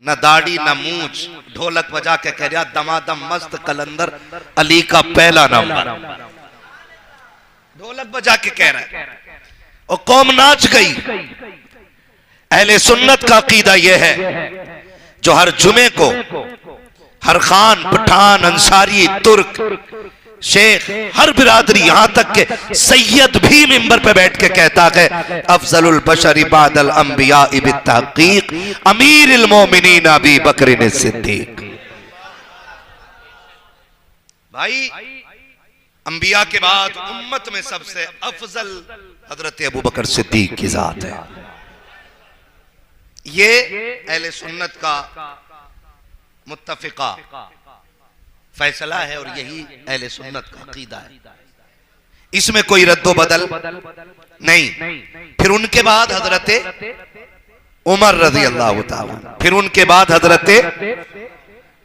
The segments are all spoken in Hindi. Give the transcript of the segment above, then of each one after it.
न दाढ़ी न मूछ, ढोलक बजा के कह रहा दमादम मस्त कलंदर अली का पहला नंबर, ढोलक बजा के कह रहा है और कौम नाच गई। अहले सुन्नत का अकीदा यह है जो हर जुमे को हर खान पठान अंसारी तुर्क शेख हर बिरादरी यहां तक के सैयद भी मिंबर पे बैठ के कहता है अफजलुल बशरी बादल अंबिया बित्तहकीक अमीरुल मोमिनीन अबी बकर सिद्दीक। भाई अंबिया के बाद उम्मत में सबसे अफजल हजरत अबू बकर सिद्दीक की जात है। ये अहले सुन्नत का मुत्तफिका फैसला है और यही अहले सुन्नत का अकीदा है, इसमें कोई रद्दो बदल नहीं। फिर उनके बाद हजरत उमर रज़ी अल्लाह ताला, फिर उनके बाद हजरत,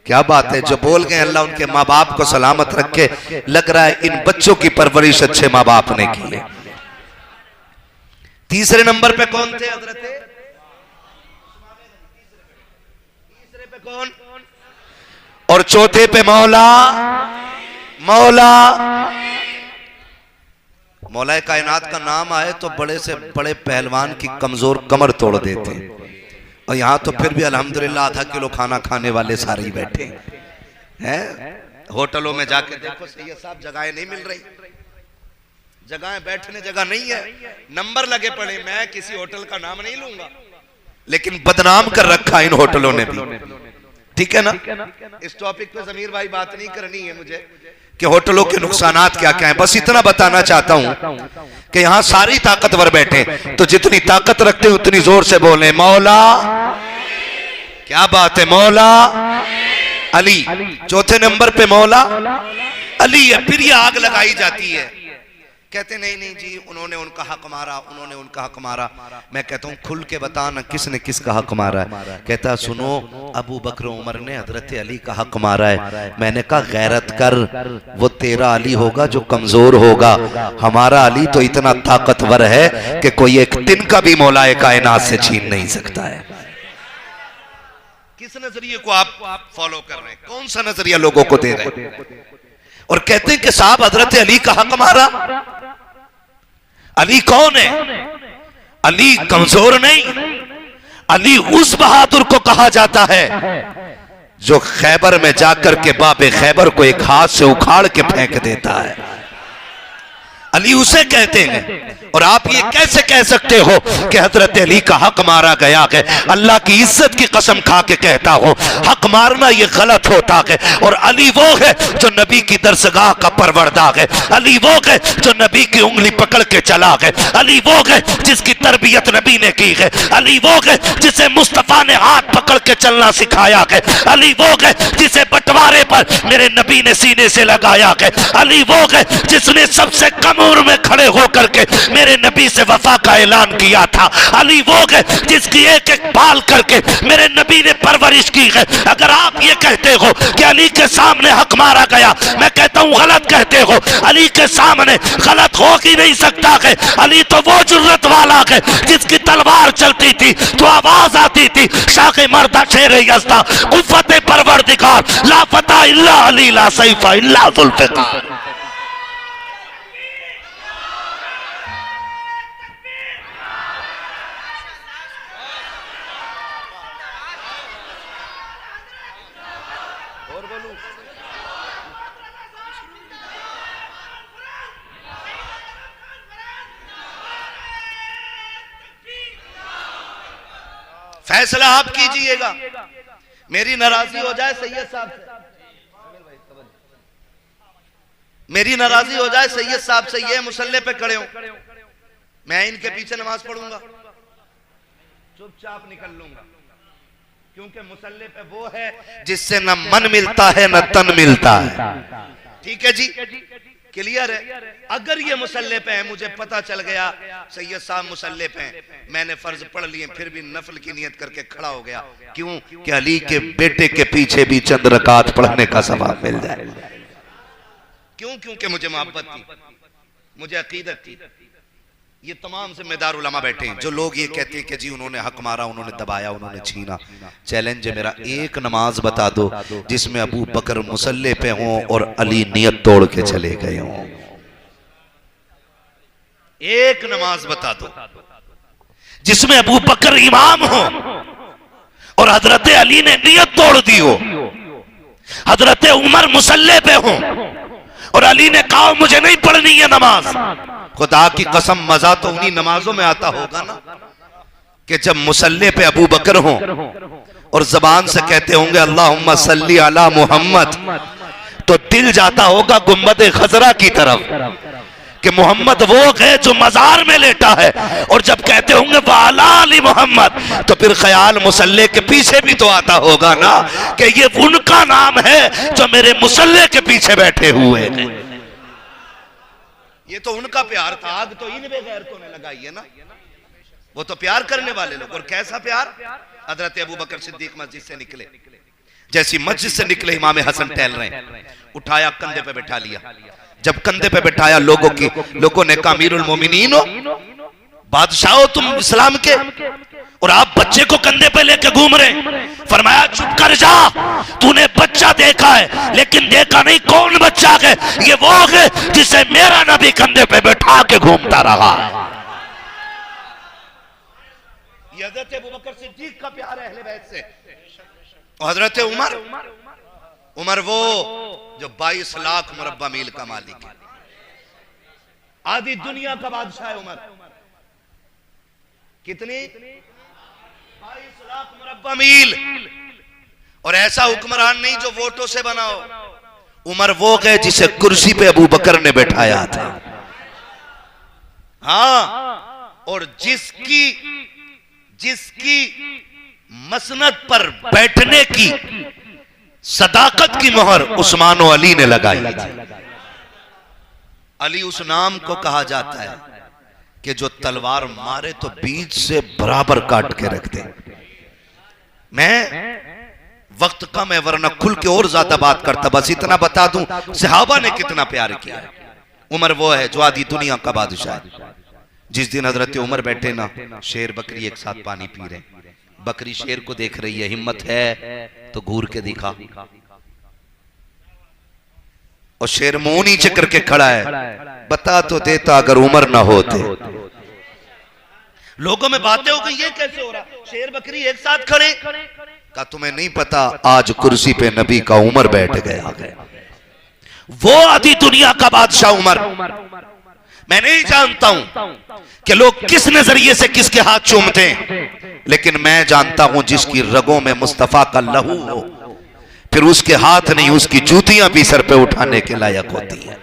क्या बात है जो बोल गए अल्लाह उनके माँ बाप को सलामत रखे, लग रहा है इन बच्चों की परवरिश अच्छे माँ बाप ने की है। तीसरे नंबर पे कौन थे हजरत, तीसरे पे कौन, और चौथे पे मौला मौलाए कायनात का नाम आए तो बड़े से बड़े पहलवान की कमजोर कमर तोड़ देते, और यहां तो फिर भी अल्हम्दुलिल्लाह आधा किलो खाना खाने वाले सारे ही बैठे हैं। होटलों में जाके देखो सैयद साहब जगहें नहीं मिल रही, जगहें बैठने जगह नहीं है, नंबर लगे पड़े। मैं किसी होटल का नाम नहीं लूंगा, लेकिन बदनाम कर रखा इन होटलों ने भी, ठीक है ना। इस टॉपिक पे जमीर भाई बात नहीं करनी है मुझे कि होटलों के नुकसानात क्या क्या है, बस इतना बताना चाहता हूं कि यहां सारी ताकतवर बैठे, तो जितनी ताकत रखते हैं उतनी जोर से बोले मौला, क्या बात है, मौला अली। चौथे नंबर पे मौला अली है। फिर ये आग लगाई जाती है, कहते नहीं नहीं जी उन्होंने उनका हक मारा, उन्होंने उनका हक मारा। मैं कहता हूँ खुल के बता ना किसने किसका हक मारा है। कहता सुनो अबू बकर उमर ने हजरत अली का हक मारा है। मैंने कहा गैरत कर, वो तेरा अली होगा जो कमजोर होगा, हमारा अली तो इतना ताकतवर है कि कोई एक दिन का भी मौलाए कायनात से छीन नहीं सकता है। किस नजरिए को आप फॉलो कर रहे हैं, कौन सा नजरिया लोगों को दे रहे हैं, और कहते हैं कि साहब हजरत अली का हक मारा। अली कौन है, अली कमजोर नहीं, अली उस बहादुर को कहा जाता है जो खैबर में जाकर के बाबे खैबर को एक हाथ से उखाड़ के फेंक देता है, अली उसे कहते हैं। और आप ये कैसे कह सकते हो कि हजरत अली का हक मारा गया है। अल्लाह की इज्जत की कसम खा के कहता हो हक मारना ये गलत होता है। और अली वो है जो नबी की दरसगाह का परवरदा है, अली वो है जो नबी की उंगली पकड़ के चला है, अली वो है जिसकी तरबियत नबी ने की है, अली वो है जिसे मुस्तफा ने हाथ पकड़ के चलना सिखाया है, अली वो है जिसे बंटवारे पर मेरे नबी ने सीने से लगाया है, अली वो है जिसने सबसे कम उम्र में खड़े होकर के मेरे नबी से वफा का ऐलान किया था, अली वो है जिसकी एक एक बाल करके मेरे नबी ने परवरिश की है। अगर आप ये कहते हो कि अली के सामने हक मारा गया, मैं कहता हूं गलत कहते हो। अली के सामने गलत हो ही नहीं सकता है। अली तो वो जुर्रत वाला है जिसकी तलवार चलती थी तो आवाज आती थी शाखे मर्दा शेर यज़्दा कुव्वत परवरदिगार ला फता इल्ला अली ला सैफा इल्ला जुल्फ़िकार। फैसला आप कीजिएगा। मेरी नाराजगी हो जाए सैयद साहब से, मेरी नाराजगी हो जाए सैयद साहब से, ये मुसल्ले पे खड़े हो, मैं इनके पीछे नमाज पढ़ूंगा, चुपचाप निकल लूंगा, क्योंकि मुसल्ले पे वो है जिससे न मन मिलता है न तन मिलता है। ठीक है जी, क्लियर है। अगर ये मुसल्ले पे है, मुझे पता चल गया सैयद साहब मुसल्ले पे हैं, मैंने फर्ज पढ़ लिए, फिर भी नफल की नियत करके खड़ा हो गया, क्यों कि अली के बेटे के पीछे भी चंद रकात पढ़ने का सवाब मिल जाए। क्यों? क्योंकि मुझे मोहब्बत थी, मुझे अकीदत थी। ये तमाम जिम्मेदार उलमा बैठे हैं। जो लोग ये कहते हैं कि जी उन्होंने हक मारा, उन्होंने दबाया, उन्होंने छीना, चैलेंज है मेरा, एक नमाज बता दो जिसमें अबू बकर मुसल्ले पे हों और अली नियत तोड़ के चले गए हों। एक नमाज बता दो जिसमें अबू बकर इमाम हो और हजरत अली ने नियत तोड़ दी हो, हजरत उमर मुसल्ले पे हो और अली ने कहा मुझे नहीं पढ़नी है नमाज। खुदा की कसम मजा तो उन्हीं नमाजों में आता होगा ना कि जब मुसल्ले पे अबू बकर हो और जबान से कहते होंगे अल्लाहुम्मा सल्ली अला मोहम्मद, तो दिल जाता होगा गुंबद खजरा की तरफ कि मोहम्मद वो है जो मजार में लेटा है, और जब कहते होंगे वाला अली मोहम्मद तो फिर ख्याल मुसल्ले के पीछे भी तो आता होगा ना कि ये उनका नाम है जो मेरे मुसल्ले के पीछे बैठे हुए हैं। ये तो उनका प्यार था, आग तो इन बेगैरतों ने लगाई है ना, वो तो प्यार करने वाले लोग। और कैसा प्यार? हजरत अबू बकर सिद्दीक मस्जिद से निकले, जैसी मस्जिद से निकले इमाम हसन टहल रहे, उठाया कंधे पे बैठा लिया। जब कंधे पे बैठाया लोगों ने कहा अमीरुल मोमिनीन हो, बादशाह हो तुम इस्लाम के, और आप बच्चे को कंधे पे लेके घूम रहे। फरमाया चुप कर जा, तूने बच्चा देखा है लेकिन देखा नहीं कौन बच्चा है, ये वो है जिसे मेरा नबी कंधे पे बैठा के घूमता रहा। ये हजरत अबू बकर सिद्दीक का प्यार है अहले बैत से। और हजरत उमर वो जो 22 लाख मुरब्बा मील का मालिक है, आधी दुनिया का बादशाह है उमर। कितनी? 22 लाख मुरब्बा मील। और ऐसा हुक्मरान नहीं जो वोटों से बनाओ। उमर वो गए जिसे कुर्सी पे अबू बकर ने बैठाया था। हाँ, और जिसकी मसनद पर बैठने की सदाकत की मोहर उस्मान और अली ने लगाई थी। अली उस नाम को कहा जाता है कि जो तलवार मारे तो बीच से बराबर काट के रख दे। मैं वक्त कम है वरना खुल के और ज्यादा बात करता, बस इतना बता दूं सहाबा ने कितना प्यार किया। उमर वो है जो आधी दुनिया का बादशाह है। जिस दिन हजरत उमर बैठे ना, शेर बकरी एक साथ पानी पी रहे, बकरी शेर को देख रही है, हिम्मत है तो घूर के दिखा, और शेर मुंह नीचे करके खड़ा है, बता तो देता अगर उमर ना होते। लोगों में बातें हो गई, ये कैसे हो रहा, शेर बकरी एक साथ खड़े। का तुम्हें नहीं पता आज कुर्सी पे नबी का उमर बैठ गया है, वो आधी दुनिया का बादशाह उमर। मैं नहीं जानता हूं कि लोग किस नजरिए से किसके हाथ चूमते हैं, लेकिन मैं जानता हूं जिसकी रगों में मुस्तफा का लहू हो, फिर उसके हाथ नहीं उसकी जूतियां भी सर पे उठाने के लायक होती है।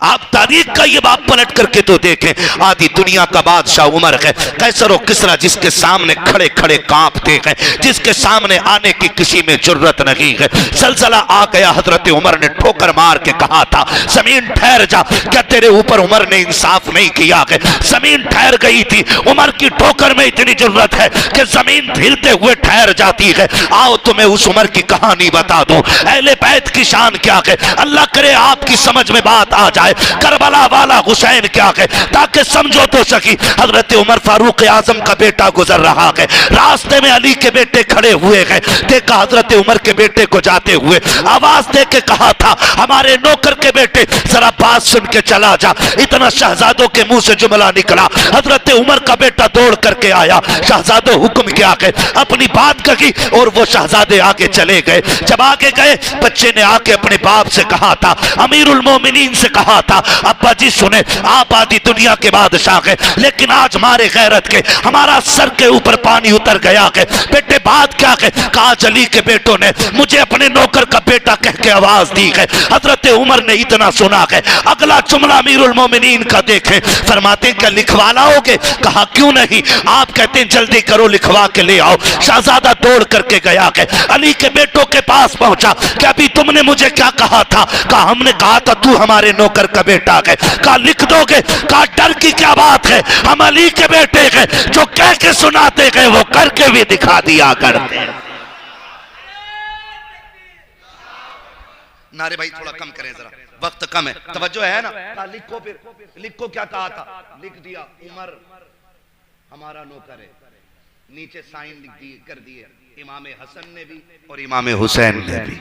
आप तारीख का ये बाप पलट करके तो देखें, आधी दुनिया का बादशाह उमर है, कैसर और किसरा जिसके सामने खड़े खड़े कांपते हैं, जिसके सामने आने की किसी में जुर्रत नहीं है। जलजला आ गया, हजरत उमर ने ठोकर मार के कहा था जमीन ठहर जा। क्या तेरे ऊपर उमर ने इंसाफ नहीं किया है? जमीन ठहर गई थी, उमर की ठोकर में इतनी जुर्रत है कि जमीन हिलते हुए ठहर जाती है। आओ तुम्हें उस उमर की कहानी बता दूं, अहले बैत की शान क्या है, अल्लाह करे आपकी समझ में बात आ जाए। करबला वाला हुसैन क्या है, ताकि समझो तो सकी। हजरत उमर फारूक आजम का बेटा गुजर रहा है, रास्ते में अली के बेटे खड़े हुए हैं, देखा हजरत उमर के बेटे को जाते हुए, आवाज दे के कहा था हमारे नौकर के बेटे जरा बात सुन के चला जा। इतना शहजादों के मुंह से जुमला निकला, हजरत उमर का बेटा दौड़ करके आया, शहजादो हुक्म क्या है, अपनी बात कही और वो शहजादे आगे चले गए। जब आगे गए बच्चे ने आके अपने बाप से कहा था, अमीरुल मोमिनीन से कहा था अब्बा जी सुने, आप आधी दुनिया के बादशाह है, लेकिन आज हमारे गैरत के हमारा सर के ऊपर पानी उतर गया है। बेटे बात क्या है? कहा अली के बेटों ने मुझे अपने नौकर का बेटा कह के आवाज दी है। हजरत उमर ने इतना सुना है, अगला जुमला अमीरुल मोमिनीन का देखें, फरमाते क्या लिखवा लाओगे? कहा क्यों नहीं, आप कहते हैं जल्दी करो लिखवा के ले आओ। शहजादा दौड़ करके गया है, अली के बेटों के पास पहुंचा, क्या अभी तुमने मुझे क्या कहा था? कहा हमने कहा था तू हमारे नौकर का बेटा है। कहा लिख दोगे? कहा डर की क्या बात है, हम अली के बेटे हैं, जो कह के सुनाते गए वो करके भी दिखा दिया करते। नारे भाई थोड़ा कम करें जरा, वक्त कम है, तवज्जो है ना। कहा लिखो, फिर लिखो, क्या कहा था, लिख दिया उमर हमारा नौकर है, नीचे साइन लिख दिए कर दिए, इमाम हसन ने भी और इमाम हुसैन ने भी।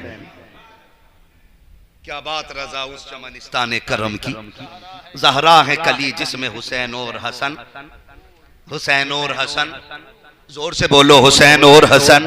क्या बात रजा उस चमनिस्तान करम की, ज़हरा है कली जिसमें हुसैन और हसन, हुसैन और हसन, जोर से बोलो हुसैन और हसन।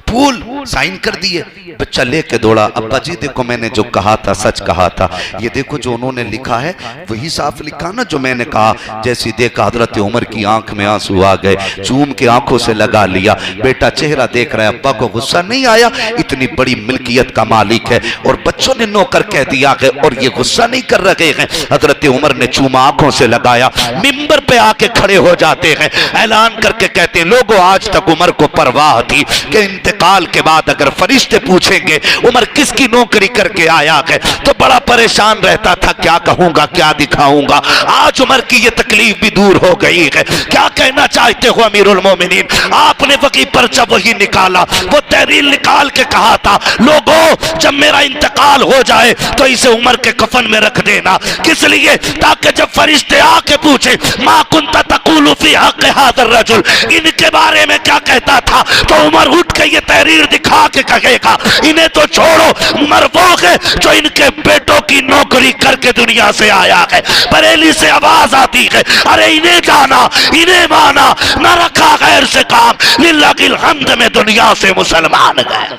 फूल साइन कर दिए, बच्चा लेके दौड़ा, अब्बा जी देखो मैंने जो कहा था सच कहा था, ये देखो जो उन्होंने लिखा है वही साफ लिखा ना जो मैंने कहा। जैसी देखा हजरत उमर की आंख में आंसू आ गए, चूम के आंखों से लगा लिया। बेटा चेहरा देख रहा है, अब्बा को गुस्सा नहीं आया, इतनी बड़ी मिल्कियत का मालिक है और बच्चों ने नौकर कह दिया है और ये गुस्सा नहीं कर रहे हैं। हजरत उमर ने चूमा आंखों से लगाया, मिंबर पे आके खड़े हो जाते हैं, ऐलान करके कहते हैं लोगों आज तक उमर को परवाह थी कि इंतकाल के बाद अगर फरिश्ते पूछेंगे उमर किसकी नौकरी करके आया है तो बड़ा परेशान रहता था, क्या कहूंगा क्या दिखाऊंगा। आज उमर की ये तकलीफ भी दूर हो गई है। क्या कहना चाहते हो अमीरुल मोमिनीन, आपने वकी पर्चा वही निकाला, वो तहरीर निकाल के कहा था लोगों जब मेरा इंतकाल हो जाए तो इसे उमर के कफन में रख देना, किस लिए, ताकि जब फरिश्ते आके पूछे मा कुंता तक़ूलु फी हक़ हाज़ा रजुल, इनके बारे में क्या कहता था, तो उमर उठ के ये तहरीर दिखा के कहेगा इन्हें तो छोड़ो, उमर वो है जो इनके बेटों की नौकरी करके दुनिया से आया है। बरेली से आवाज आती है अरे इन्हें जाना, इन्हें माना, न रखा गैर से काम, लिल्लाहिल हम्द में दुनिया से मुसलमान गए।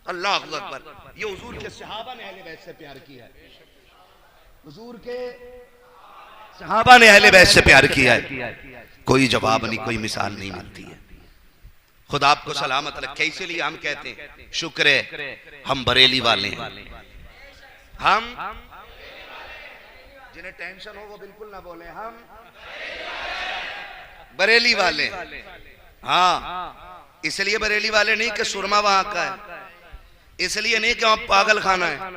अल्लाह अकबर। ये हुजूर के सहाबा ने अहले बैत से प्यार किया है, हुजूर के सहाबा ने अहले बैत से प्यार किया है। कोई जवाब नहीं, कोई मिसाल नहीं मिलती है। खुदा आपको सलामत रखे, इसीलिए हम कहते हैं शुक्र है हम बरेली वाले हैं। हम जिन्हें टेंशन हो वो बिल्कुल ना बोले, हम बरेली वाले। हाँ, इसलिए बरेली वाले नहीं कि सुरमा वहां का है, इसलिए नहीं कि वहां पागल खाना है,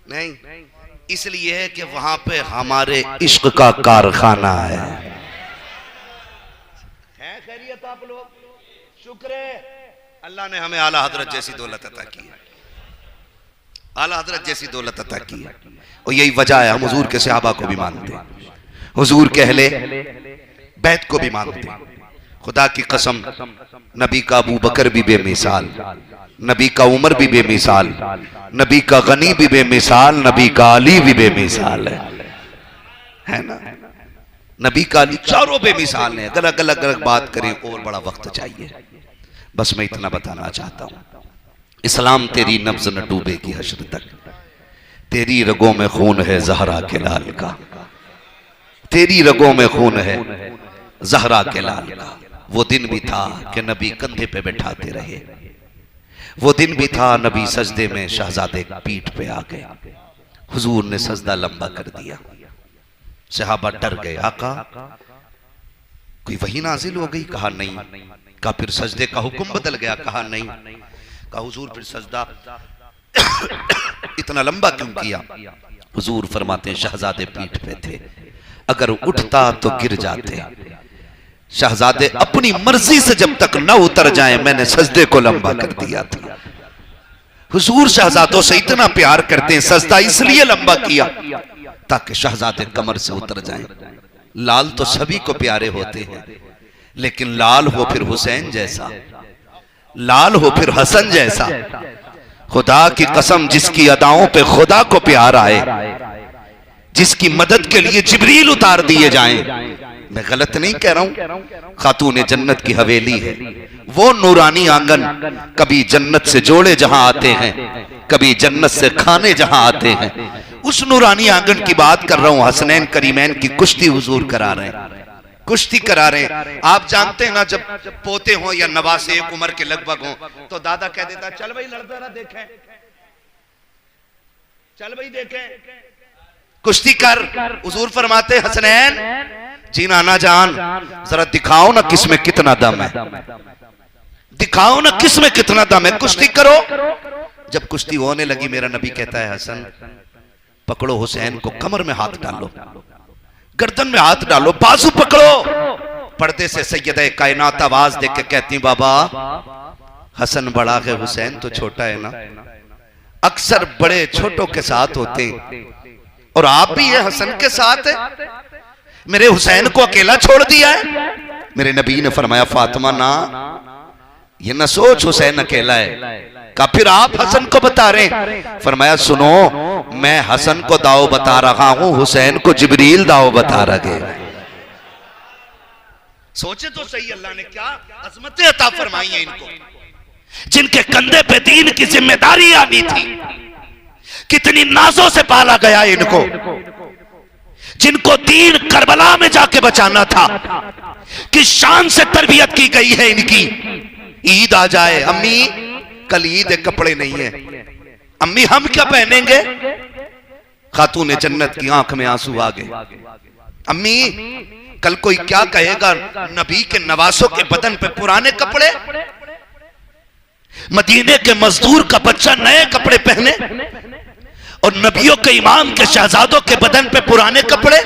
नहीं, इसलिए है कि वहां पे हमारे इश्क का कारखाना है। खैरियत आप लोग, शुक्र है अल्लाह ने हमें आला हजरत जैसी दौलत अता की है, आला हजरत जैसी दौलत अता की है। और यही वजह है हम हुजूर के सहाबा को भी मानते हैं, हुजूर के अहले बैत को भी मानते हैं। खुदा की कसम, नबी का अबू बकर भी बेमिसाल, नबी का उमर भी बेमिसाल, नबी का गनी भी बेमिसाल, नबी का अली भी बेमिसाल है ना। नबी का अली चारों बेमिसाल है। अगर अलग अलग बात करें और बड़ा वक्त चाहिए, बस मैं इतना बताना चाहता हूं, इस्लाम तेरी नब्ज न डूबेगी हश्र तक, तेरी रगों में खून है ज़हरा के लाल का, तेरी रगों में खून है ज़हरा के लाल का। वो दिन भी था कि नबी कंधे पे बैठाते रहे, वो दिन भी था नबी सजदे में शहजादे पीठ पे आ गए, हुजूर ने सजदा लंबा कर दिया, सहाबा डर गए, आका कोई वही नाजिल हो गई, कहा नहीं। कहा फिर सजदे का हुक्म बदल गया, कहा नहीं। कहा हुजूर फिर सजदा इतना लंबा क्यों किया? हुजूर फरमाते हैं शहजादे पीठ पे थे, अगर उठता तो गिर जाते, शहजादे अपनी मर्जी से जब तक न उतर जाए मैंने सजदे को लंबा कर दिया था। हुजूर शहजादों से इतना प्यार करते हैं, सजदा इसलिए लंबा किया ताकि शहजादे कमर से उतर जाएं। लाल तो सभी को प्यारे होते हैं, लेकिन लाल हो फिर हुसैन जैसा, लाल हो फिर हसन जैसा। खुदा की कसम, जिसकी अदाओं पे खुदा को प्यार आए, जिसकी मदद के लिए जिब्रील उतार दिए जाएं, मैं गलत नहीं कह रहा हूं, खातून जन्नत की हवेली है, वो नूरानी आंगन, कभी जन्नत से जोड़े जहां आते हैं, कभी जन्नत से खाने जहां आते हैं, उस नूरानी आंगन की बात कर रहा हूं। हसनैन करीमैन की कुश्ती हुजूर करा रहे हैं, कुश्ती करा रहे हैं। आप जानते हैं ना, जब पोते हो या नवासे एक उम्र के लगभग हो तो दादा कह देता चल भाई लड़ता ना देखें, चल भाई देखें, कुश्ती कर। हुजूर फरमाते हसनैन जी नाना जान जरा दिखाओ ना किसमें कितना दम है, दिखाओ ना किसमें कितना दम है, कुश्ती करो। जब कुश्ती होने लगी मेरा नबी कहता है हसन पकड़ो हुसैन को, कमर में हाथ डालो, गर्दन में हाथ डालो, बाजू पकड़ो। पर्दे से सैयदा कायनात आवाज दे के कहती बाबा हसन बड़ा है, हुसैन तो छोटा है ना। अक्सर बड़े छोटों के साथ होते हैं, और आप भी ये हसन के साथ है। मेरे हुसैन को अकेला छोड़ दिया है। मेरे नबी ने फरमाया फातिमा ना, ये न सोच हुसैन अकेला है। कहा फिर आप हसन को बता रहे? फरमाया सुनो, मैं हसन को दाव बता रहा हूं, हुसैन को जिब्रील दाव बता रहे। सोचे तो सही, अल्लाह ने क्या अजमतें अता फरमाई हैं इनको, जिनके कंधे पे दीन की जिम्मेदारी आनी थी। कितनी नाजों से पाला गया इनको, जिनको दीन करबला में जाके बचाना था, किस शान से तरबियत की गई है इनकी। ईद आ जाए, अम्मी कल ईद है, कपड़े नहीं है, अम्मी हम क्या पहनेंगे? खातून जन्नत की आंख में आंसू आ गए। अम्मी कल कोई क्या कहेगा, नबी के नवासों के बदन पे पुराने कपड़े, मदीने के मजदूर का बच्चा नए कपड़े पहने, और नबियों के इमाम के शहजादों के बदन पे पुराने कपड़े।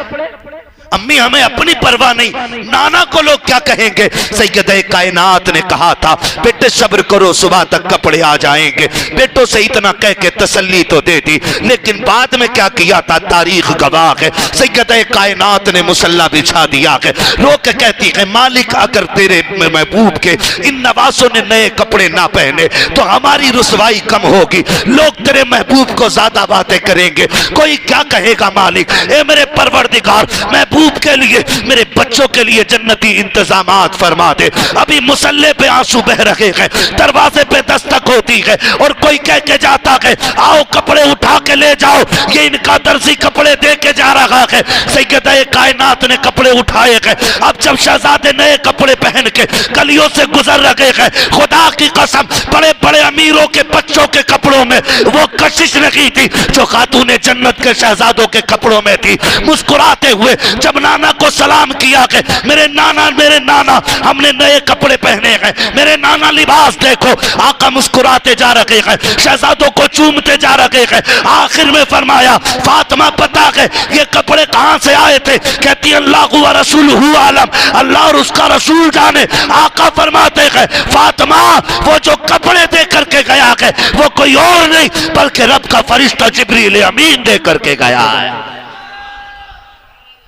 अम्मी हमें अपनी परवाह नहीं, नाना को लोग क्या कहेंगे। सैयदे कायनात ने कहा था बेटे सब्र करो, सुबह तक कपड़े आ जाएंगे। बेटों से इतना कह के तसल्ली तो दे दी, लेकिन बाद में क्या किया था तारीख गवाह है। सैयदे कायनात ने मुसल्ला बिछा दिया है। रो के कहती है मालिक अगर तेरे महबूब के इन नवासों ने नए कपड़े ना पहने तो हमारी रुसवाई कम होगी, लोग तेरे महबूब को ज्यादा बातें करेंगे। कोई क्या कहेगा मालिक, ए मेरे परवरदिगार महबूब के लिए, मेरे बच्चों के लिए जन्नती इंतजामात फरमा दे। अभी मुसल्ले पे आंसू बह रहे हैं, दरवाजे पे दस्तक होती है, और कोई कह के जाता है आओ कपड़े उठा के ले जाओ, ये इनका दर्जी कपड़े दे के जा रहा है। सैयदे कायनात ने कपड़े उठाए हैं। अब जब शहजादे नए कपड़े पहन के गलियों से गुजर रहे हैं, खुदा की कसम बड़े बड़े अमीरों के बच्चों के कपड़ों में वो कशिश नहीं थी जो खातून जन्नत के शहजादों के कपड़ों में थी। मुस्कुराते हुए जब नाना को सलाम किया कि मेरे नाना हमने नए कपड़े पहने हैं, मेरे नाना लिबास देखो। आका मुस्कुराते जा रहे हैं, शहजादों को चूमते जा रहे हैं। आखिर में फरमाया फातिमा पता है ये कपड़े कहां से आए थे? कहती अल्लाह व रसूलुहु आलम, अल्लाह और उसका रसूल जाने। आका फरमाते हैं फातिमा वो जो कपड़े दे करके गया है वो कोई और नहीं बल्कि रब का फरिश्ता जिब्रील अमीन दे करके गया है।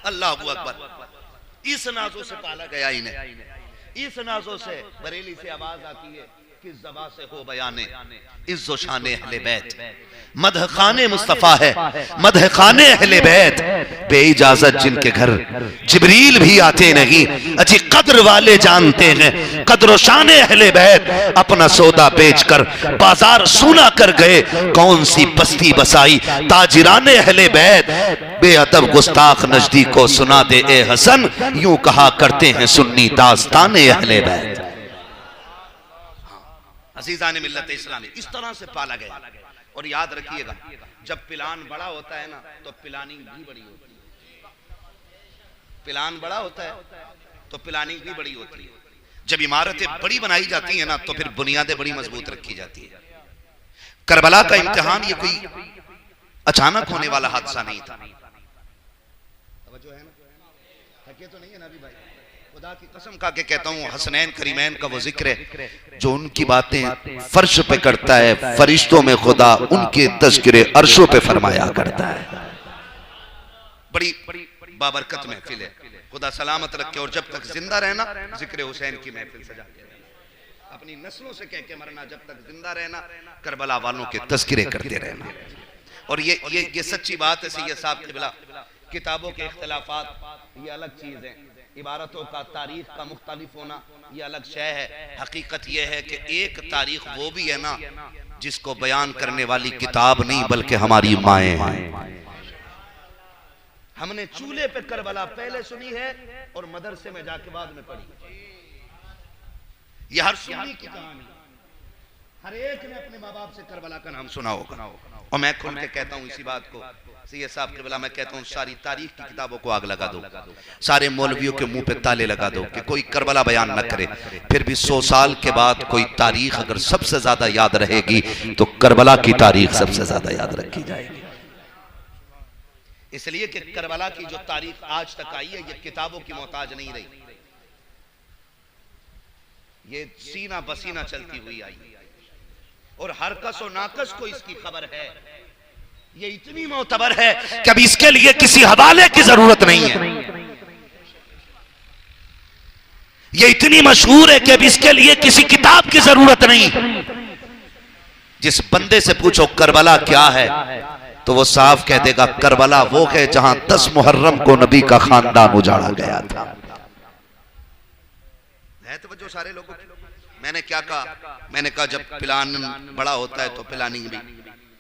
अल्लाह अकबर। इस नाजों से पाला गया इन्हें, इस नाजों से बरेली से आवाज आती है किस ज़बान से हो बयाने इज़्ज़ो शाने अहले बैत। मदह खाने मुस्तफ़ा है, मदह खाने अहले बैत। बेइजाजत जिनके घर जिब्रील भी आते नहीं, अच्छी कद्र वाले जानते हैं कद्र शाने अहले बैत। अपना सौदा बेचकर बाजार सूना कर गए, कौन सी बस्ती बसाई ताजिराने अहले बैत। बेअदब गुस्ताख नजदीक को सुना दे ए हसन, यूं कहा करते हैं सुन्नी दास्ताने अहले बैत। अजीज़ान मिल्लत इस्लामी इस तरह से पाला गया। और याद रखिएगा जब प्लान बड़ा होता है ना तो प्लानिंग भी बड़ी होती है। प्लान बड़ा होता है तो प्लानिंग भी बड़ी होती है। जब इमारतें बड़ी बनाई जाती हैं ना तो फिर बुनियादें बड़ी मजबूत रखी जाती है। करबला का इम्तिहान ये कोई अचानक होने वाला हादसा नहीं था। जो है ना थके तो नहीं है ना भाई, खुदा की कसम खा के कहता हूँ हसनैन करीमैन का वो जिक्र है जो उनकी बातें फर्श पे करता है, फरिश्तों में खुदा उनके तज़किरे अर्शों पे फरमाया करता है। बड़ी बाबरकत महफिल है, खुदा सलामत रखे। और जब तक जिंदा रहना जिक्र हुसैन की महफिल सजा के रहना, अपनी नस्लों से कह के मरना, जब तक जिंदा रहना करबला वालों के तज़किरे करते रहना। और ये सच्ची बात है सैयद साहब क़िबला, किताबों के इख्तिलाफात ये अलग चीज है, इबारतों का तारीख का मुख्तलिफ होना ये अलग शय है। हकीकत यह है कि एक तारीख वो भी है ना जिसको बयान करने वाली किताब नहीं बल्कि हमारी माएँ हैं। हमने चूल्हे पे करबला पहले सुनी है और मदरसे में जाके बाद में पढ़ी। ये हर सुन्नी की कहानी, हर एक ने अपने माँ बाप से करबला का नाम सुना होगा। और मैं खुल के कहता हूँ इसी बात को सैयद साहब क़िबला, मैं कहता हूँ सारी तारीख की किताबों को आग लगा दो, सारे मौलवियों के मुंह पे ताले लगा दो कि कोई करबला बयान न करे। फिर भी 100 साल के बाद कोई तारीख अगर सबसे ज्यादा याद रहेगी तो करबला की तारीख सबसे ज्यादा याद रखी जाएगी। इसलिए कि करबला की जो तारीख आज तक आई है ये किताबों की मोहताज नहीं रही, ये सीना बसीना चलती हुई आई और हर कस और नाकस को इसकी खबर है। ये इतनी मोतबर है कि अब इसके लिए किसी हवाले की जरूरत नहीं है। ये इतनी मशहूर है कि अब इसके लिए किसी किताब की जरूरत नहीं। जिस बंदे से पूछो करबला क्या है तो वो साफ कह देगा करबला वो है जहां 10 मुहर्रम को नबी का खानदान उजाड़ा गया था। है तो जो सारे लोगों, मैंने क्या कहा? मैंने कहा जब प्लान बड़ा होता है तो प्लानिंग भी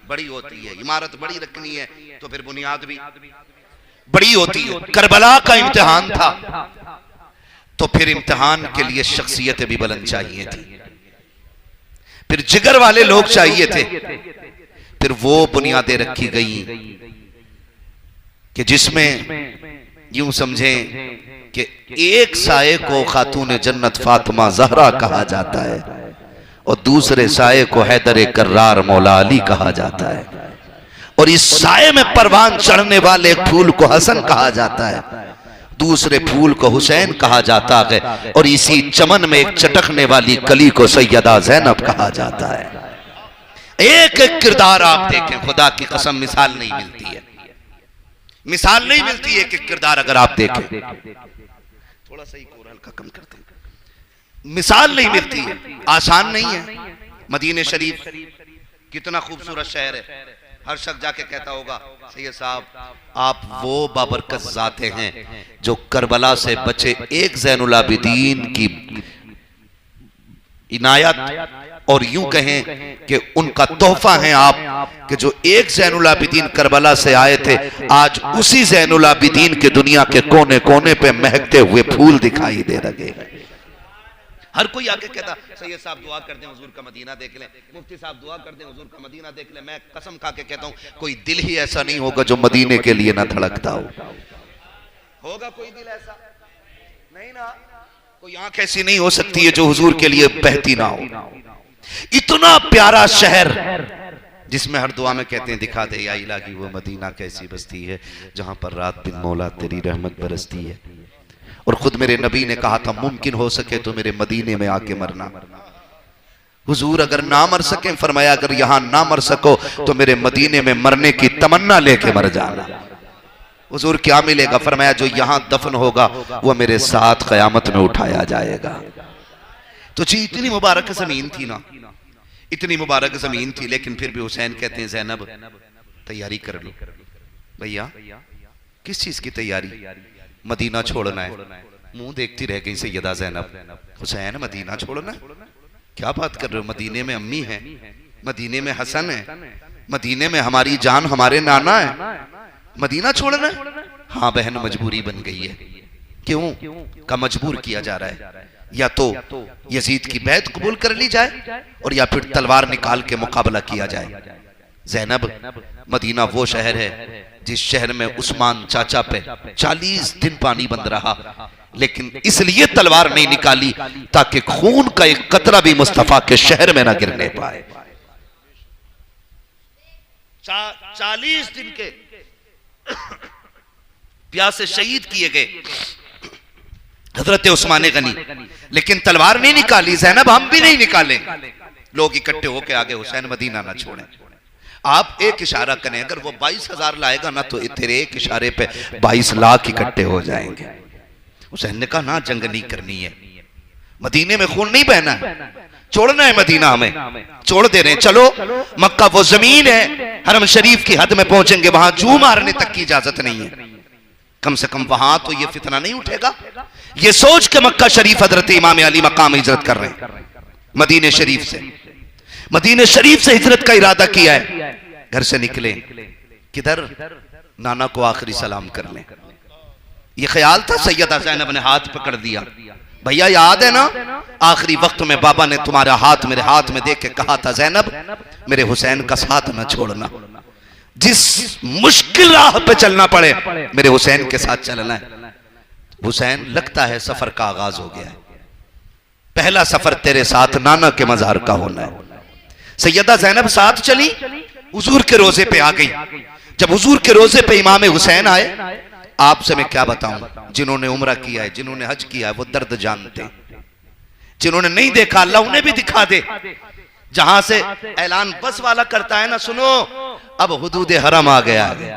बड़ी होती है, इमारत बड़ी रखनी है तो फिर बुनियाद भी बड़ी होती है। करबला का इम्तिहान था तो फिर इम्तिहान के लिए शख्सियतें भी बुलंद चाहिए थी, फिर जिगर वाले लोग चाहिए थे, फिर वो बुनियादें रखी गई कि जिसमें यूं समझें कि एक साये को खातून जन्नत फातिमा जहरा कहा जाता है और दूसरे साये को हैदर कर्रार मौला अली कहा जाता है, और इस साये में परवान चढ़ने वाले एक फूल को हसन कहा जाता है, दूसरे फूल को हुसैन कहा जाता है, और इसी चमन में एक चटकने वाली कली को सैयदा ज़ैनब कहा जाता है। एक एक किरदार आप देखें, खुदा की कसम मिसाल नहीं मिलती है, मिसाल नहीं मिलती है। एक एक किरदार अगर आप देखें, थोड़ा सा ही कोरल का कम करते हैं, मिसाल नहीं मिलती है। आसान नहीं है। मदीने शरीफ कितना खूबसूरत शहर है। हर शख्स जाके कहता होगा सैयद साहब आप वो बाबरकत जाते हैं जो करबला से बचे एक ज़ैनुल आबिदीन की इनायत और यूं कहें कि उनका तोहफा हैं आप, कि जो एक ज़ैनुल आबिदीन करबला से आए थे, आज उसी ज़ैनुल आबिदीन के दुनिया के कोने कोने पे महकते हुए फूल दिखाई दे रहे हैं। हर कोई आके कहता सैयद साहब दुआ कर दें हुजूर का मदीना देख लें, मुफ्ती साहब दुआ कर दें हुजूर का मदीना देख लें। मैं कसम खा के कहता हूं कोई दिल ही ऐसा नहीं होगा जो मदीने के लिए ना धड़कता हो। होगा कोई दिल ऐसा? नहीं ना। कोई आंख ऐसी नहीं हो सकती है जो हुजूर के लिए बहती ना हो। इतना प्यारा शहर जिसमें हर दुआ में कहते हैं दिखा दे या इलाही वो मदीना कैसी बस्ती है जहां पर रात दिन मौला तेरी रहमत बरसती है। और खुद मेरे नबी ने कहा था मुमकिन हो सके तो मेरे मदीने में आके मरना। हुजूर अगर ना मर सके, फरमाया अगर यहां ना मर सको तो मेरे मदीने में मरने की तमन्ना लेके मर जाना। हुजूर क्या मिलेगा? फरमाया जो यहां दफन होगा वो मेरे साथ कयामत में उठाया जाएगा। तो जी इतनी मुबारक जमीन थी ना, इतनी मुबारक जमीन थी, लेकिन फिर भी हुसैन कहते हैं ज़ैनब तैयारी कर लो। भैया किस चीज की तैयारी? मदीना छोड़ना है। मुंह देखती रह गई सैयदा ज़ैनब, हुसैन मदीना छोड़ना? क्या बात कर रहे हो? मदीने में अम्मी है, मदीने में हसन है, मदीने में हमारी जान हमारे नाना है, मदीना छोड़ना है? हाँ बहन मजबूरी बन गई है। क्यों का मजबूर किया जा रहा है? या तो यजीद की बैत कबूल कर ली जाए और या फिर तलवार निकाल के मुकाबला किया जाए। ज़ैनब मदीना वो शहर है जिस शहर में उस्मान चाचा पे 40 दिन पानी बंद रहा, लेकिन इसलिए तलवार नहीं निकाली ताकि खून का एक कतरा भी मुस्तफा के शहर में ना गिरने पाए। 40 दिन के प्यासे शहीद किए गए हजरत उस्मान गनी, लेकिन तलवार नहीं निकाली। ज़ैनब हम भी नहीं निकालें। लोग इकट्ठे होके आगे हुसैन मदीना ना छोड़ें। आप एक इशारा करें, अगर वो 22,000 लाएगा ना तो तेरे एक इशारे पे 22 लाख इकट्ठे हो जाएंगे। हुसैन ने कहा ना जंग नहीं करनी है, मदीने में खून नहीं बहना है, छोड़ना है मदीना, हमें छोड़ दे रहे हैं। चलो मक्का वो जमीन है, हरम शरीफ की हद में पहुंचेंगे, वहां जू मारने तक की इजाजत नहीं है। कम से कम वहां तो ये फितना नहीं उठेगा। ये सोच के मक्का शरीफ हजरत इमाम अली मकाम हिजरत कर रहे हैं। मदीने शरीफ से, मदीने शरीफ से हिजरत का इरादा किया है। घर से निकले किधर? नाना को आखिरी सलाम कर लें। ये ख्याल था। सैयदा ज़ैनब ने हाथ पकड़ दिया। भैया याद है ना आखिरी वक्त में बाबा ने तुम्हारा हाथ मेरे हाथ में देख के कहा था ज़ैनब मेरे हुसैन का साथ न छोड़ना, जिस मुश्किल राह पे चलना पड़े मेरे हुसैन के साथ चलना है। हुसैन लगता है सफर का आगाज हो गया है, पहला सफर तेरे साथ नाना के मज़ार का होना है। सैयदा ज़ैनब साथ चली, हुजूर के रोजे पे आ गई। जब हुजूर के रोजे पे इमाम हुसैन आए, आपसे मैं क्या बताऊं, जिन्होंने उम्रा किया है, जिन्होंने हज किया है, वो दर्द जानते हैं। जिन्होंने नहीं देखा अल्लाह उन्हें भी दिखा दे। जहां से ऐलान बस वाला करता है ना, सुनो अब हुदूद हरम आ गया है,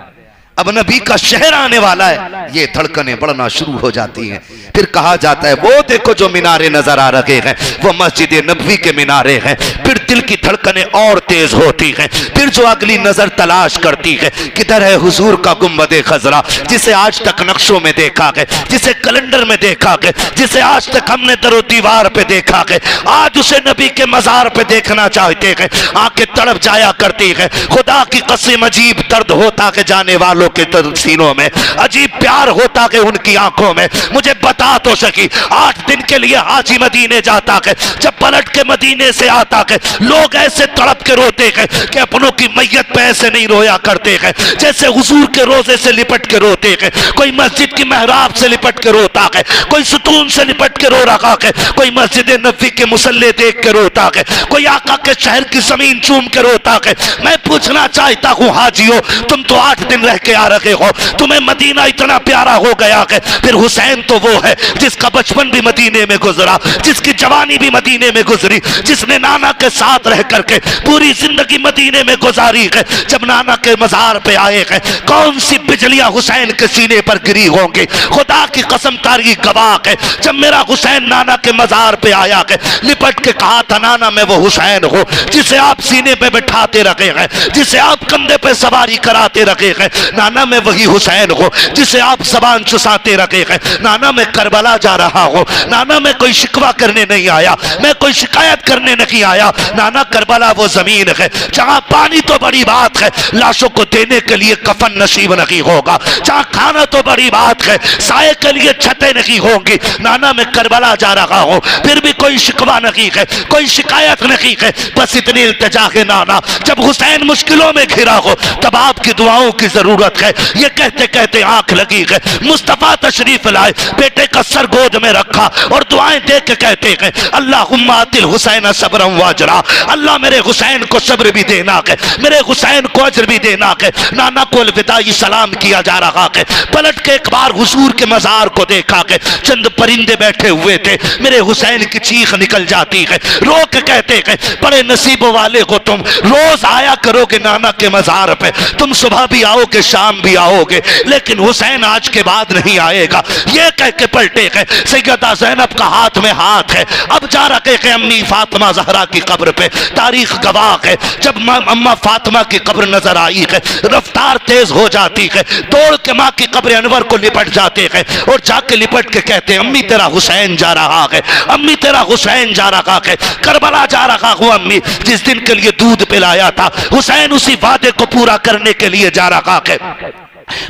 अब नबी का शहर आने वाला है, ये धड़कनें बढ़ना शुरू हो जाती हैं। फिर कहा जाता है वो देखो जो मीनारे नजर आ रहे हैं वो मस्जिद नबवी के मीनारे हैं। फिर दिल की धड़कनें और तेज होती हैं। फिर जो अगली नजर तलाश करती है किधर है हुजूर का गुंबद खजरा, जिसे आज तक नक्शों में देखा गया, जिसे कैलेंडर में देखा गया, जिसे आज तक हमने दरो दीवार पे देखा गया, आज उसे नबी के मजार पे देखना चाहते हैं। आंखें तड़प जाया करती है। खुदा की कसम अजीब दर्द होता के जाने वालों के सीनों में, अजीब प्यार होता के उनकी आंखों में। मुझे बता तो सकी 8 दिन के लिए हाजी मदीने जाता के, जब पलट के मदीने से आता के लोग ऐसे तड़प के रोते हैं कि अपनों की मैयत पे ऐसे नहीं रोया करते हैं जैसे हुजूर के रोजे से लिपट के रोते हैं। कोई मस्जिद की मेहराब से लिपट के रोता है, कोई सुतून से लिपट के रो रहा है, कोई मस्जिद नबी के मुसल्ले देख के रोता है, कोई आका के शहर की जमीन चूम के रोता है। मैं पूछना चाहता हूँ हाजियो, तुम तो 8 दिन रह के आ रहे हो, तुम्हें मदीना इतना प्यारा हो गया है। फिर हुसैन तो वो है जिसका बचपन भी मदीने में गुजरा, जिसकी जवानी भी मदीने में गुजरी, जिसने नाना के साथ रह करके पूरी जिंदगी मदीने में गुजारी है। जब नाना के मजार पे आए हैं कौन सी बिजलियां हुसैन के सीने पर गिरी होंगी, खुदा की कसम तारीख गवाह है। जब मेरा हुसैन नाना के मजार पे आया है लिपट के कहा था नाना मैं वो हुसैन हूँ जिसे आप सीने पे बैठाते रखे हैं, जिसे आप कंधे पे सवारी कराते रखे हैं। नाना मैं वही हुसैन हूँ जिसे आप जबान चुसाते रखे हैं। नाना मैं करबला जा रहा हूँ, नाना मैं कोई शिकवा करने नहीं आया, मैं कोई शिकायत करने नहीं आया। नाना करबला वो जमीन है जहाँ पानी तो बड़ी बात है, लाशों को देने के लिए कफन नसीब नहीं होगा, जहाँ खाना तो बड़ी बात है, साए के लिए छतें नहीं होंगी। नाना मैं करबला जा रहा हूँ फिर भी कोई शिकवा नहीं है, कोई शिकायत नहीं है, बस इतनी इल्तिजा है नाना जब हुसैन मुश्किलों में घिरा हो तब आपकी दुआओं की जरूरत है। ये कहते कहते आंख लगी है, मुस्तफा तशरीफ लाए, बेटे का सर गोद में रखा और दुआएं देख के कहते हैं अल्लाहुम्मा आतिल हुसैन सब्रम वाजरा, अल्लाह मेरे हुसैन को सब्र भी देना है, मेरे हुसैन को अजर भी देना है। नाना को अलविदाई सलाम किया जा रहा है। पलट के एक बार हुजूर के मजार को देखा है, चंद परिंदे बैठे हुए थे, मेरे हुसैन की चीख निकल जाती है। रो के कहते हैं बड़े नसीब वाले हो तुम, रोज आया करोगे नाना के मजार पे, तुम सुबह भी आओगे शाम भी आओगे, लेकिन हुसैन आज के बाद नहीं आएगा। ये कह के पलटे हैं। सैयदा ज़ैनब का हाथ में हाथ है, अब जा रखे हैं अम्मी फातिमा ज़हरा की कब्र पे। तारीख गवाह है जब अम्मा फातिमा की कब्र नजर आई है रफ्तार तेज हो जाती है, दौड़ के माँ की कब्र अनवर को लिपट जाते हैं और जाके लिपट के कहते हैं अम्मी तेरा हुसैन जा रहा है, अम्मी तेरा हुसैन जा रहा है, करबला जा रहा हूँ अम्मी, जिस दिन के लिए दूध पिलाया था हुसैन उसी वादे को पूरा करने के लिए जा रहा है।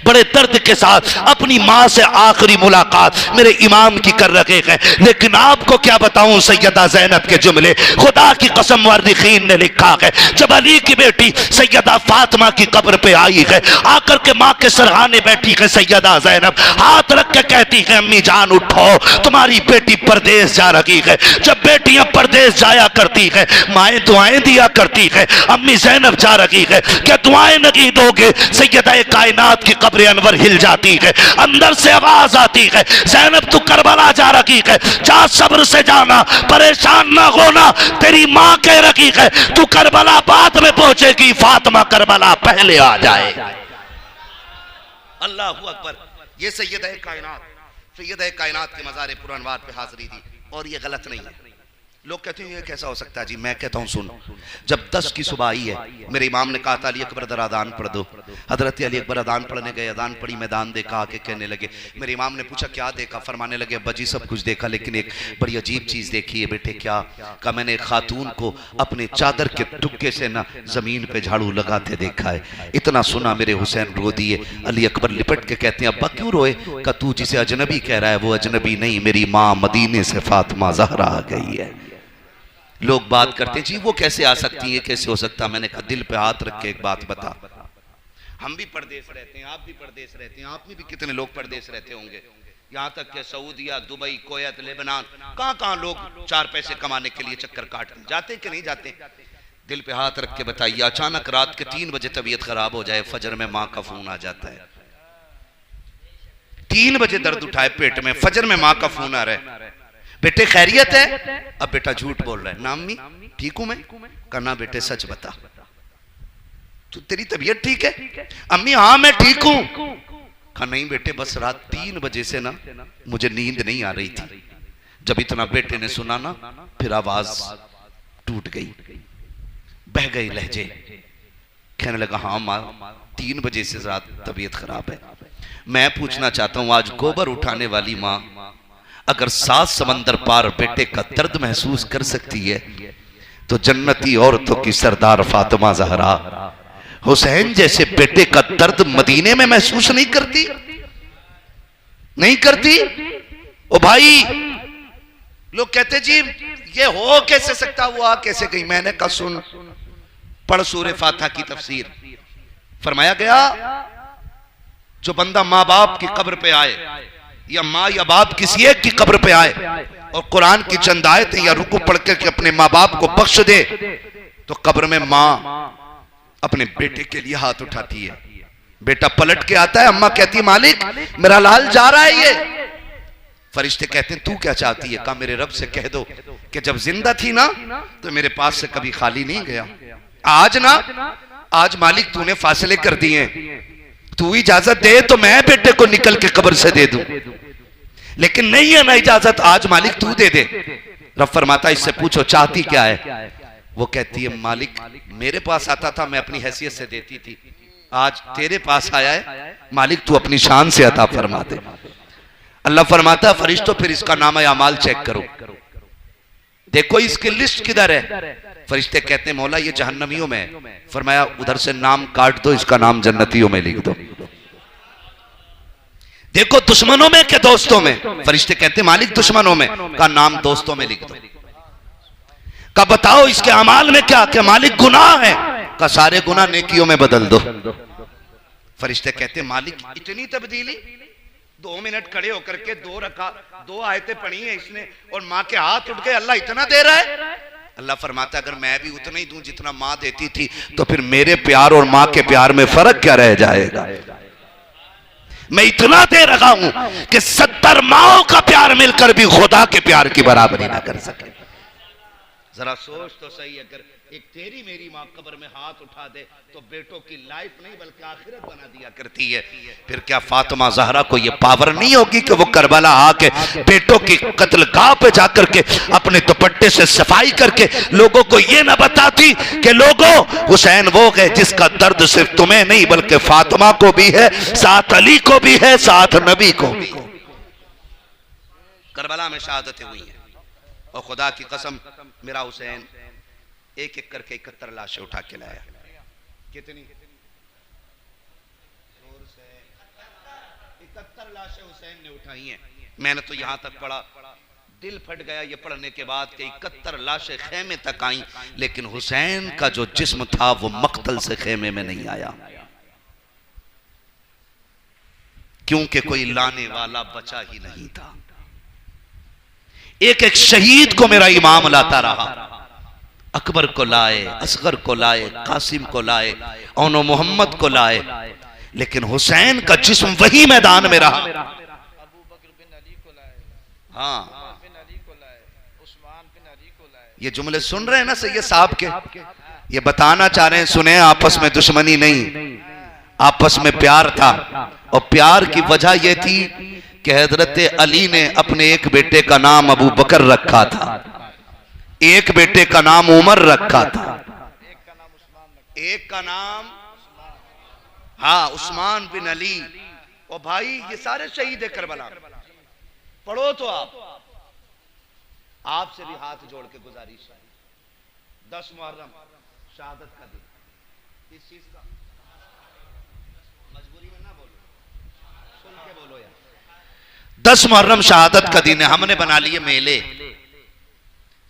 बड़े दर्द के साथ अपनी माँ से आखिरी मुलाकात मेरे इमाम की कर रखे हैं। लेकिन आपको क्या बताऊं सैयदा ज़ैनब के जुमले, खुदा की कसम मुअर्रिखीन ने लिखा है जब अली की बेटी सैयदा फातिमा की कब्र पे आई है, आकर के माँ के सरहाने बैठी है सैयदा ज़ैनब, हाथ रख के कहती है अम्मी जान उठो तुम्हारी बेटी परदेश जा रही है। जब बेटियां परदेश जाया करती है माएँ दुआएं दिया करती है, अम्मी ज़ैनब जा रही है क्या दुआएं नहीं दोगे? सैयदा कायनात की कब्र अनवर हिल जाती है, अंदर से आवाज आती है ज़ैनब तू करबला जा रही है, जा सब्र से जाना, परेशान ना होना, तेरी माँ कह रही है तू करबला बाद में पहुंचेगी, फातिमा करबला पहले आ जाए। अल्लाह अकबर। ये सैयदा कायनात के मज़ार पुरअनवार पे हाजिरी दी और ये गलत नहीं है। लोग कहते हैं ये कैसा हो सकता है जी, मैं कहता हूँ सुन, जब 10 की सुबह आई है मेरे इमाम ने कहा था अली अकबर दर अदान पढ़ दो। हजरत अली अकबर अदान पढ़ने गए, अदान पढ़ी, मैदान देखा, आके कहने लगे, मेरे इमाम ने पूछा क्या देखा? फरमाने लगे बजी सब कुछ देखा लेकिन एक बड़ी अजीब चीज़ देखी है। बेटे क्या? कहा मैंने एक खातून को अपने चादर के टुक्के से ना जमीन पे झाड़ू लगाते देखा है। इतना सुना मेरे हुसैन रो दिए। अली अकबर लिपट के कहते हैं अब्बा क्यों रोए? का तू जिसे अजनबी कह रहा है वो अजनबी नहीं, मेरी माँ मदीने से फातिमा ज़हरा आ गई है। लोग बात करते जी वो कैसे आ सकती है, कैसे हो सकता? मैंने कहा दिल पे हाथ रख के एक बात बता, हम भी परदेश रहते हैं, आप भी परदेश रहते हैं, आप में भी कितने लोग परदेश रहते होंगे, यहाँ तक कि सऊदिया, दुबई, कोयत, लेबनान, कहाँ लोग 4 पैसे कमाने के लिए चक्कर काटते जाते कि नहीं जाते? दिल पे हाथ रख के बताइए, अचानक रात के 3 बजे तबीयत खराब हो जाए, फजर में माँ का फोन आ जाता है, 3 बजे दर्द उठाए पेट में, फजर में माँ का फोन आ रहा है, बेटे खैरियत है? अब बेटा झूठ बोल रहा है। ना अम्मी ठीक हूं मैं। कहा ना बेटे सच बता, तू तेरी तबीयत ठीक है? अम्मी हाँ मैं ठीक हूं। कहा नहीं बेटे बस रात 3 बजे से ना मुझे नींद नहीं आ रही थी। जब इतना बेटे ने सुना ना फिर आवाज टूट गई, बह गई लहजे। कहने लगा हाँ माँ 3 बजे से रात तबीयत खराब है। मैं पूछना चाहता हूं आज गोबर उठाने वाली माँ अगर 7 समंदर पार बेटे का दर्द महसूस कर सकती है तो जन्नती औरतों की सरदार फातिमा ज़हरा हुसैन जैसे बेटे का दर्द मदीने में महसूस नहीं करती? नहीं करती? ओ भाई लोग कहते जी ये हो कैसे सकता, हुआ कैसे गई? मैंने कहा सुन, पढ़ सूरे फातिहा की तफसीर। फरमाया गया जो बंदा माँ बाप की कब्र पे आए या माँ या बाप किसी एक की कब्र पे आए और कुरान की चंद आयतें या रुकू पढ़ के अपने माँ बाप को बख्श दे तो कब्र में माँ अपने बेटे के लिए हाथ उठाती है। बेटा पलट के आता है, अम्मा कहती है मालिक मेरा लाल जा रहा है। ये फरिश्ते कहते हैं तू क्या चाहती है? कहा मेरे रब से कह दो कि जब जिंदा थी ना तो मेरे पास से कभी खाली नहीं गया। आज ना आज मालिक तूने फासले कर दिए, तू इजाजत दे तो मैं बेटे को निकल के कब्र से दे दूं, लेकिन नहीं है ना इजाजत, आज मालिक तू दे दे। रब फरमाता इससे पूछो चाहती क्या है? वो कहती है मालिक मेरे पास आता था मैं अपनी हैसियत से देती थी, आज तेरे पास आया है मालिक तू अपनी शान से अता फरमा दे। अल्लाह फरमाता फरिश्तों फिर इसका नामा अमाल चेक करो, देखो इसकी लिस्ट किधर है। फरिश्ते कहते हैं मौला ये जहन्नमियों में है। फरमाया उधर से नाम काट दो, इसका नाम जन्नतियों में लिख दो। देखो दुश्मनों में क्या दोस्तों में? फरिश्ते कहते हैं मालिक दुश्मनों में। का नाम दोस्तों में लिख दो। का बताओ इसके अमाल में क्या? क्या मालिक गुनाह है? का सारे गुनाह नेकियों में बदल दो। फरिश्ते कहते हैं मालिक इतनी तब्दीली? 2 मिनट खड़े होकर के 2 आयतें पढ़ी है इसने और माँ के हाथ उठ गए, अल्लाह इतना दे रहा है? अल्लाह फरमाता अगर मैं भी उतना ही दूं जितना माँ देती थी तो फिर मेरे प्यार और माँ के प्यार में फर्क क्या रह जाएगा? मैं इतना दे रहा हूं कि 70 माओं का प्यार मिलकर भी खुदा के प्यार की बराबरी ना कर सके। जरा सोच तो सही, अगर एक तेरी मेरी माँ कब्र में हाथ उठा दे तो बेटों की लाइफ नहीं बल्कि आखिरत बना दिया करती है, फिर क्या फातिमा ज़हरा को यह पावर नहीं होगी कि वो करबला आके बेटों की कत्लगाह पे जाकर के अपने दुपट्टे से सफाई करके लोगों को ये ना बताती कि लोगों हुसैन वो है जिसका दर्द सिर्फ तुम्हें नहीं बल्कि फातिमा को भी है, साथ अली को भी है, साथ नबी को भी। करबला में शहादतें हुई हैं और खुदा की कसम मेरा हुसैन एक एक करके 71 लाशें उठा के लाया। कितनी? 71 लाशें हुसैन ने उठाई हैं। मैंने तो यहां तक पढ़ा, दिल फट गया ये पढ़ने के बाद कि 71 लाशें खेमे तक आई, लेकिन हुसैन का जो जिस्म था वो मक्तल से खेमे में नहीं आया, क्योंकि कोई लाने वाला बचा ही नहीं था। एक एक शहीद को मेरा इमाम लाता रहा, अकबर को लाए, असगर को लाए, कासिम को लाए, औनो मोहम्मद को लाए, लेकिन हुसैन का जिस्म वही मैदान में रहा। हाँ ये जुमले सुन रहे हैं ना सैयद साहब के, ये बताना चाह रहे हैं सुने आपस में दुश्मनी नहीं, आपस में प्यार था। और प्यार की वजह यह थी कि हजरत अली ने अपने एक बेटे का नाम अबू बकर रखा था, एक बेटे का नाम उमर रखा था, एक का नाम हाँ उस्मान बिन अली। और भाई ये सारे शहीद है करबला। पढ़ो तो आपसे भी हाथ जोड़ के गुजारिश है, 10 मुहर्रम शहादत का दिन, इस चीज का मजबूरी में ना बोलो, सुन के बोलो यार। 10 मुहर्रम शहादत का दिन है, हमने बना लिए मेले।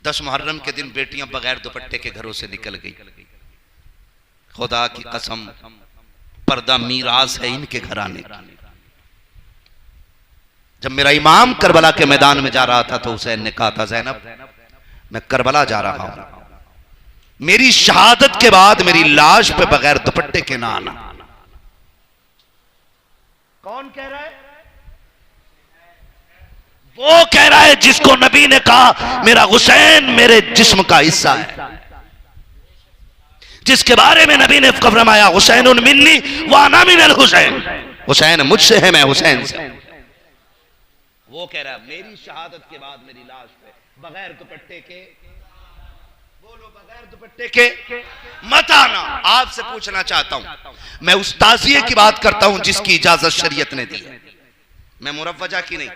10 मुहर्रम के दिन बेटियां बगैर दुपट्टे के घरों से निकल गई। खुदा की कसम पर्दा मीरास है इनके घराने की। जब मेरा इमाम करबला के मैदान में जा रहा था तो हुसैन ने कहा था ज़ैनब मैं करबला जा रहा हूं, मेरी शहादत के बाद मेरी लाश पे बगैर दुपट्टे के ना आना। कौन कह रहा है? वो कह रहा है जिसको नबी ने कहा मेरा हुसैन मेरे जिस्म का हिस्सा है, जिसके बारे में नबी ने फरमाया हुसैन मिन्नी व अना मिनल हुसैन, हुसैन मुझसे है मैं हुसैन से। वो कह रहा है मेरी शहादत के बाद मेरी लाश पे बगैर दुपट्टे के, बोलो बगैर दुपट्टे के मत आना। आपसे पूछना चाहता हूं, मैं उस ताजिए की बात करता हूं जिसकी इजाजत शरीयत ने दी है, मैं मुरव्वजा की नहीं,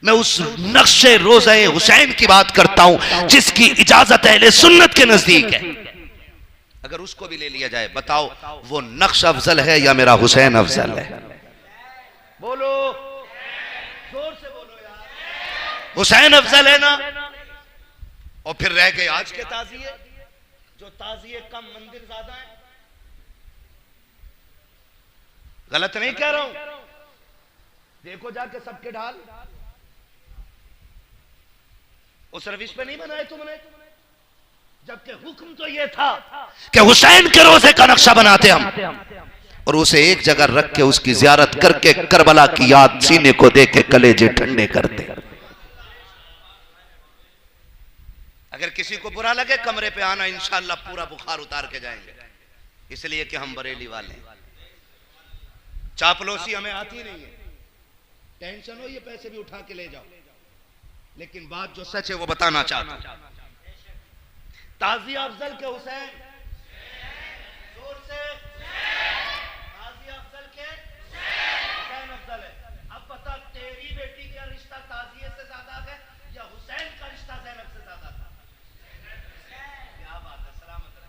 मैं उस नक्शे रोज़े हुसैन की बात करता हूं जिसकी इजाजत अहले सुन्नत के नजदीक है। अगर उसको भी ले लिया जाए, बताओ वो नक्श अफजल है या मेरा हुसैन अफजल है? बोलो, जोर से बोलो यार। हुसैन अफजल है ना। और फिर रह गए आज के ताजिए, जो ताजिए कम मंदिर ज्यादा है। गलत नहीं कह रहा हूं, देखो जाके सबके ढाल, उस रविश पे नहीं बनाए तुमने, जबकि हुक्म तो यह था कि हुसैन के रोजे का नक्शा बनाते हम, और उसे एक जगह रख के उसकी जियारत करके करबला की याद सीने को दे के कलेजे ठंडे करते। अगर किसी को बुरा लगे कमरे पे आना, इंशाअल्लाह पूरा बुखार उतार के जाएंगे, इसलिए कि हम बरेली वाले हैं। चापलूसी हमें आती नहीं है, टेंशन हो ये पैसे भी उठा के ले जाओ, लेकिन बात जो सच है वो बताना चाहता हूं। ताज़िया अफजल के हुसैन, जोर से, ताज़िया अफजल के हुसैन अफजल है। अब बता तेरी बेटी का रिश्ता ताज़िये से ज्यादा है या हुसैन का रिश्ता ज़ैनब से ज्यादा था? क्या बात है, सलामत रहे।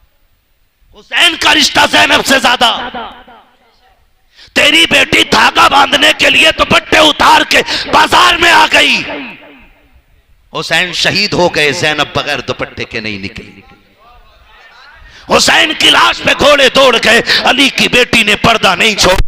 हुसैन का रिश्ता ज़ैनब से ज्यादा। तेरी बेटी धागा बांधने के लिए दुपट्टे उतार के बाजार में आ गई, हुसैन शहीद हो गए, ज़ैनब बगैर दुपट्टे के नहीं निकली। हुसैन की लाश पे घोड़े दौड़ गए, अली की बेटी ने पर्दा नहीं छोड़ा।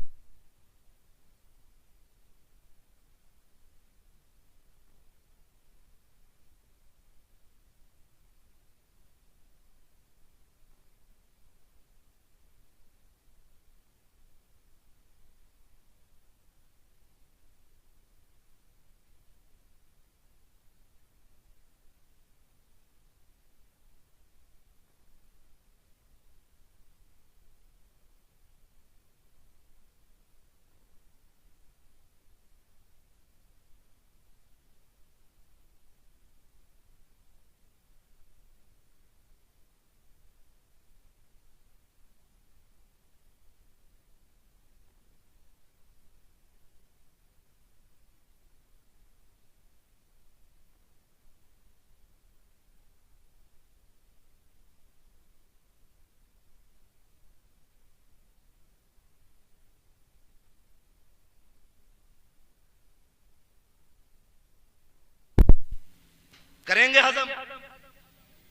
करेंगे हजम,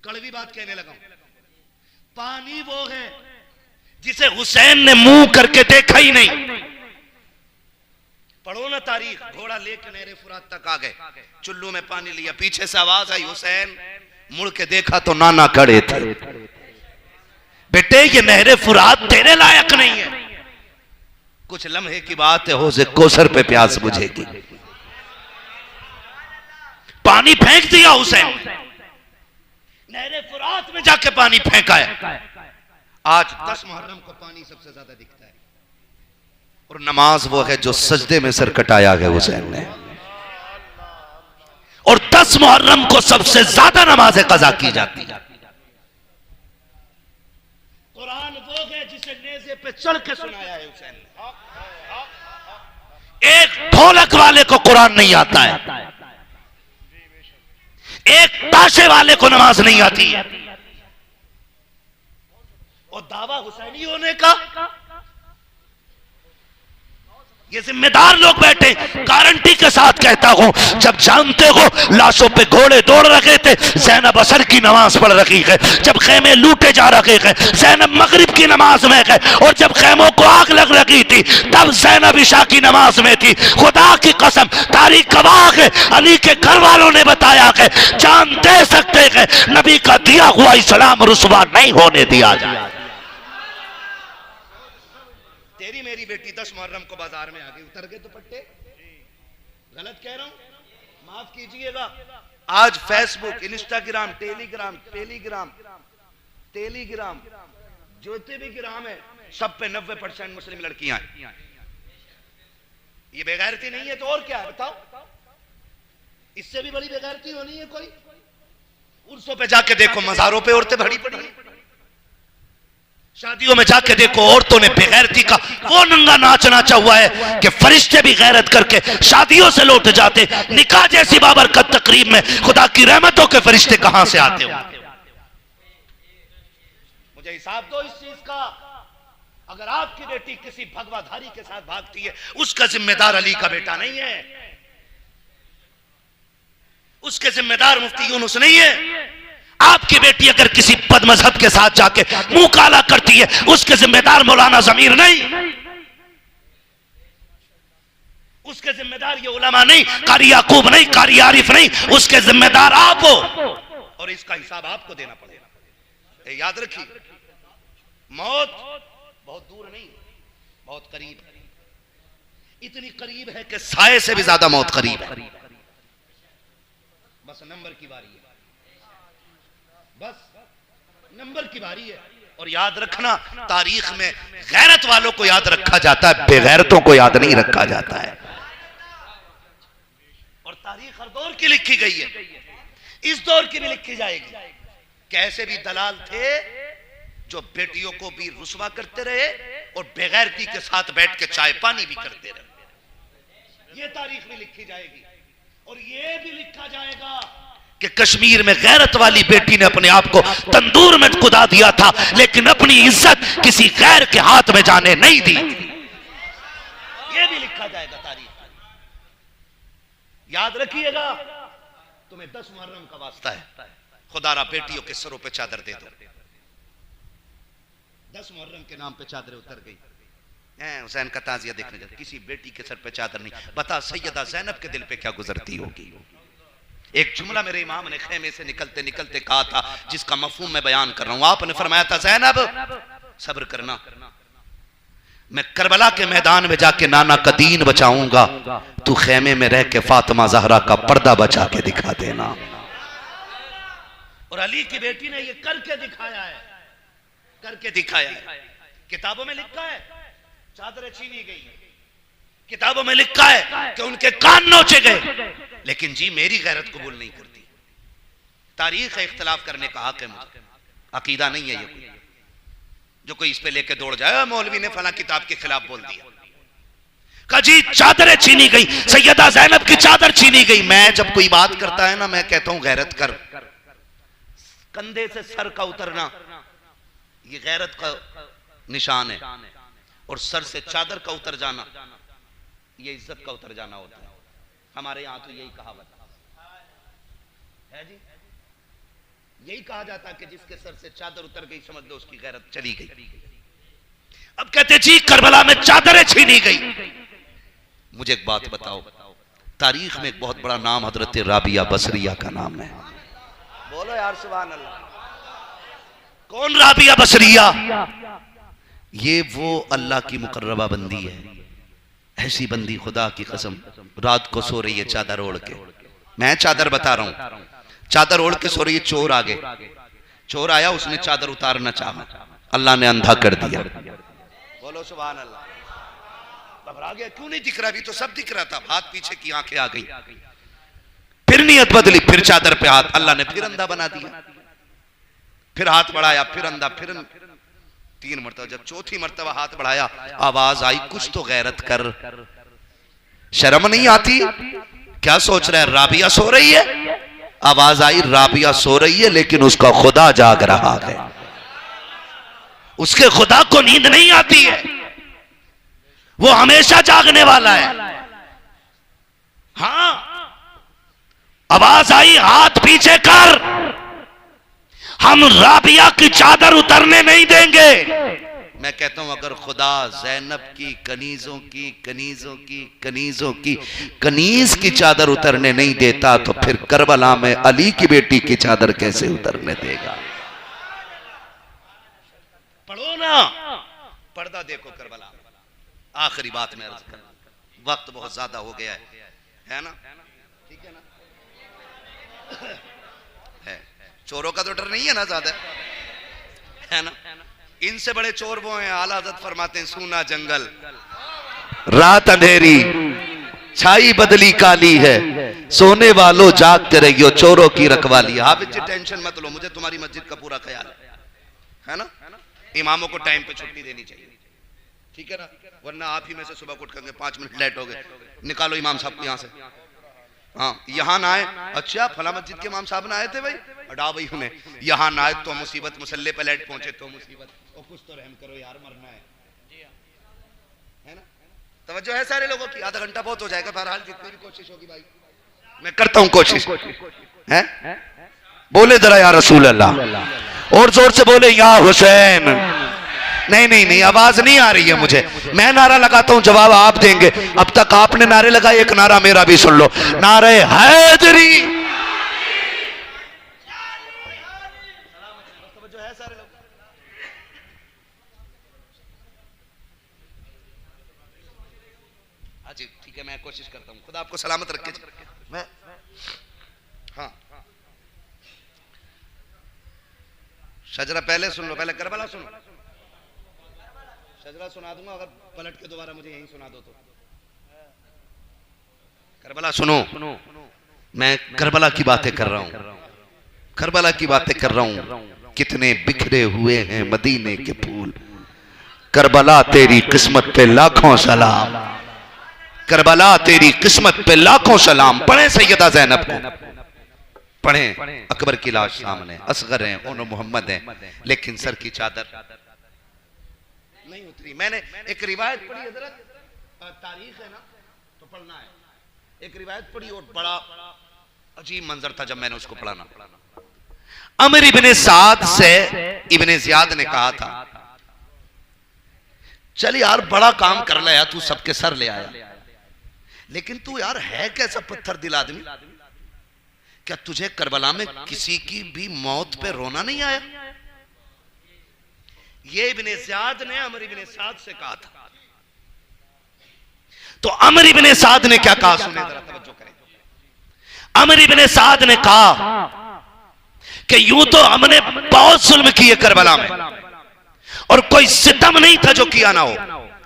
कड़वी बात कहने लगा। पानी वो है जिसे हुसैन ने मुंह करके देखा ही नहीं। पढ़ो ना तारीख, घोड़ा लेके नहरे फुरात तक आ गए, चुल्लू में पानी लिया, पीछे से आवाज आई हुसैन, मुड़ के देखा तो नाना खड़े थे। बेटे ये नहरे फुरात तेरे लायक नहीं है, कुछ लम्हे की बात है, हौज़े कौसर पे प्यास बुझेगी। पानी फेंक दिया हुसैन, नहरे फुरात में जाके पानी फेंका है। आज 10 मुहर्रम को पानी सबसे ज्यादा दिखता है, और नमाज वो है जो सजदे में सर कटाया है हुसैन ने, और 10 मुहर्रम को सबसे ज्यादा नमाज कज़ा की जाती है। कुरान वो है जिसे नेज़े पे चढ़ के सुनाया है हुसैन ने। एक ढोलक वाले को कुरान नहीं आता है, एक ताशे वाले को नमाज नहीं आती है, और दावा हुसैनी होने का ये जिम्मेदार लोग बैठे, गारंटी के साथ कहता हूं, जब जानते हो लाशों पे घोड़े दौड़ रखे थे, ज़ैनब असर की नमाज पढ़ रखी है, जब खेमे लूटे जा रखे हैं ज़ैनब मगरिब की नमाज में है, और जब खेमों को आग लग रही थी तब ज़ैनब इशा की नमाज में थी। खुदा की कसम तारीख गवाह है, अली के घर वालों ने बताया है, जान दे सकते हैं नबी का दिया हुआ इस्लाम रुसवा नहीं होने दिया जाए। तेरी मेरी बेटी 10 मुहर्रम को बाजार में आ गई, उतर गए दुपट्टे, गलत कह रहा हूं? माफ कीजिएगा, आज फेसबुक, इंस्टाग्राम, टेलीग्राम जोते भी ग्राम है, सब पे 90% मुस्लिम लड़कियां हैं। ये बेगैरती नहीं है तो और क्या है बताओ? इससे भी बड़ी बेगैरती होनी है कोई? उर्सों पे जाके देखो, मज़ारों पे औरतें भरी पड़ी हैं। शादियों में जाके देखो, औरतों ने बेगैरती का वो नंगा नाच नाचा हुआ है कि फरिश्ते भी गैरत करके शादियों से लौट जाते। निकाह जैसी बाबरकत तकरीब में खुदा की रहमतों के फरिश्ते कहां से आते हो? मुझे हिसाब दो इस चीज का। अगर आपकी बेटी किसी भगवाधारी के साथ भागती है, उसका जिम्मेदार अली का बेटा नहीं है, उसके जिम्मेदार मुफ्ती यूनुस नहीं है। आपकी बेटी अगर किसी बदमजहब के साथ जाके मुंह काला करती है, उसके जिम्मेदार मौलाना जमीर नहीं, उसके जिम्मेदार ये उलमा नहीं, कारी याकूब नहीं, कारी आरिफ नहीं, उसके जिम्मेदार आप हो और इसका हिसाब आपको देना पड़ेगा। याद रखिए, मौत बहुत दूर नहीं, बहुत करीब है। इतनी करीब है कि साए से भी ज्यादा मौत करीब है। बस नंबर की बारी है, बस नंबर की बारी है। और याद रखना, तारीख में गैरत वालों को याद रखा जाता है, बेगैरतों को याद नहीं रखा जाता है। और तारीख हर दौर की लिखी गई है, इस दौर की भी लिखी जाएगी। कैसे भी दलाल थे जो बेटियों को भी रुसवा करते रहे और बेगैरती के साथ बैठ के चाय पानी भी करते रहे। ये तारीख में लिखी जाएगी। और ये भी लिखा जाएगा कि कश्मीर में गैरत वाली बेटी ने अपने आप को तंदूर में कुदा दिया था, लेकिन अपनी इज्जत किसी गैर के हाथ में जाने नहीं दी। ये भी लिखा जाएगा तारीख में। याद रखिएगा, तुम्हें 10 मुहर्रम का वास्ता है, खुदारा बेटियों के सरों पे चादर दे दो। 10 मुहर्रम के नाम पे चादरें उतर गई। हुसैन का ताजिया देखने जाते, किसी बेटी के सर पे चादर नहीं। बता सैयदा ज़ैनब के दिल पे क्या गुजरती होगी। एक जुमला मेरे इमाम ने खेमे से निकलते निकलते कहा था, जिसका मफहूम मैं बयान कर रहा हूं। आपने फरमाया था, ज़ैनब सब्र करना, मैं करबला के मैदान में जाके नाना का दीन बचाऊंगा, तू खेमे में रह के फातिमा ज़हरा का पर्दा बचा के दिखा देना। और अली की बेटी ने ये करके दिखाया है, करके दिखाया है। किताबों में लिखा है चादरें छीनी गई, किताबों में लिखा है कि उनके कान नोचे गए, लेकिन जी मेरी गैरत कबूल नहीं करती। तारीख है, इख्तिलाफ करने का हक है मुझे, अकीदा नहीं है ये कोई जो कोई इस पे लेके दौड़ जाए, मौलवी ने फला किताब के खिलाफ बोल दिया। का जी चादरें छीनी गई, सैयदा ज़ैनब की चादर छीनी गई। मैं जब कोई बात करता है ना, मैं कहता हूं गैरत कर। कंधे से सर का उतरना ये गैरत का निशान है, और सर से चादर का उतर जाना ये इज्जत का उतर जाना होता है। हमारे यहां तो यही कहावत है जी, यही कहा जाता है कि जिसके सर से चादर उतर गई समझ लो उसकी गैरत चली गई। अब कहते जी करबला में चादरें छीनी गई। मुझे एक बात बताओ, तारीख में एक बहुत बड़ा नाम हजरत राबिया बसरिया का नाम है। बोलो यार सुभान अल्लाह। कौन राबिया बसरिया? ये वो अल्लाह की मुकर्रबा बंदी है, ऐसी बंदी खुदा की कसम रात को सो रही है चादर ओढ़ के। मैं चादर बता रहा हूं, चादर ओढ़ के सो रही है। चोर आ गए, चोर आया, उसने चादर उतारना चाहा, अल्लाह ने अंधा कर दिया। बोलो सुभान अल्लाह। घबरा गया, क्यों नहीं दिख रहा? अभी तो सब दिख रहा था। हाथ पीछे की आंखें आ गई, फिर नियत बदली, फिर चादर पे हाथ, अल्लाह ने फिर अंधा बना दिया। फिर हाथ बढ़ाया, फिर अंधा, फिर 3 मरतबा। जब चौथी मरतबा हाथ बढ़ाया, आवाज आई, कुछ तो गैरत कर, शर्म नहीं आती? क्या सोच रहा है, राबिया सो रही है? आवाज आई, राबिया सो रही है लेकिन उसका खुदा जाग रहा है। उसके खुदा को नींद नहीं आती है, वो हमेशा जागने वाला है। हाँ, आवाज आई, हाथ पीछे कर, हम राबिया की चादर उतरने नहीं देंगे। मैं कहता हूं अगर खुदा ज़ैनब की कनीजों की कनीज की चादर उतरने नहीं देता, तो फिर करबला में अली की बेटी की चादर कैसे उतरने देगा? पढ़ो ना, पर्दा देखो करबला। आखिरी बात में अर्ज कर, वक्त बहुत ज्यादा हो गया है ना? ठीक है ना? है। चोरों का तो डर नहीं है ना ज्यादा, है ना। इनसे बड़े चोर वो हैं, आला हज़रत फरमाते हैं सूना जंगल रात अंधेरी छाई बदली काली है, सोने वालों जागते रहियो चोरों की रखवाली। हाफिज जी टेंशन मत लो, मुझे तुम्हारी मस्जिद का पूरा ख्याल है ना। इमामों को टाइम पे छुट्टी देनी चाहिए, ठीक है ना, वरना आप ही में से सुबह उठ करके 5 मिनट लेट हो गए, निकालो इमाम साहब को यहाँ से। हाँ, यहाँ ना आए, अच्छा फला मस्जिद के इमाम साहब ना आए थे भाई, हटाओ भाई उन्हें, यहाँ ना आए तो मुसीबत, मुसल्ले पे लेट पहुंचे तो मुसीबत, और कुछ तो रहम करो यार, मरना है ना। तवज्जो है सारे लोगों की, आधा घंटा बहुत हो जाएगा, बहरहाल जितनी भी कोशिश होगी भाई मैं करता हूं कोशिश है। बोले जरा या रसूल अल्लाह, और जोर से बोले या हुसैन। नहीं नहीं नहीं, आवाज नहीं आ रही है मुझे, मैं नारा लगाता हूं जवाब आप देंगे। अब तक आपने नारे लगाए, एक नारा मेरा भी सुन लो, नारे हैदरी। जी ठीक है, मैं कोशिश करता हूं, खुदा आपको सलामत रखे। मैं हाँ शजरा पहले सुन लो, पहले करबला सुनो, शजरा सुना दूंगा अगर पलट के दोबारा मुझे यहीं सुना दो तो। करबला सुनो, मैं करबला की बातें कर रहा हूं, करबला की बातें कर रहा हूं। कितने बिखरे हुए हैं मदीने के फूल, करबला तेरी किस्मत पे लाखों सलाम, करबला तेरी किस्मत पे लाखों सलाम। पढ़े सैयदा ज़ैनब को, पढ़े, अकबर की लाश सामने, असगर हैं, उन मोहम्मद हैं, लेकिन सर की चादर नहीं उतरी। मैंने एक रिवायत पढ़ी हज़रत, तारीख है ना तो पढ़ना है, एक रिवायत पढ़ी और बड़ा अजीब मंजर था जब मैंने उसको पढ़ा ना। अमर इब्ने साद से इब्ने ज़ियाद ने कहा था, चल यार बड़ा काम कर लिया, तू सबके सर ले आया, लेकिन तू यार है कैसा पत्थर दिल आदमी, क्या तुझे करबला में किसी की भी मौत पे रोना नहीं आया? ये इब्ने ज़ियाद ने अमर इब्ने साद से कहा था। तो अमर इब्ने साद ने क्या कहा, सुने जरा, तवज्जो करें। अमर इब्ने साद ने कहा कि यूं तो हमने बहुत जुल्म किए करबला में, और कोई सितम नहीं था जो किया ना हो।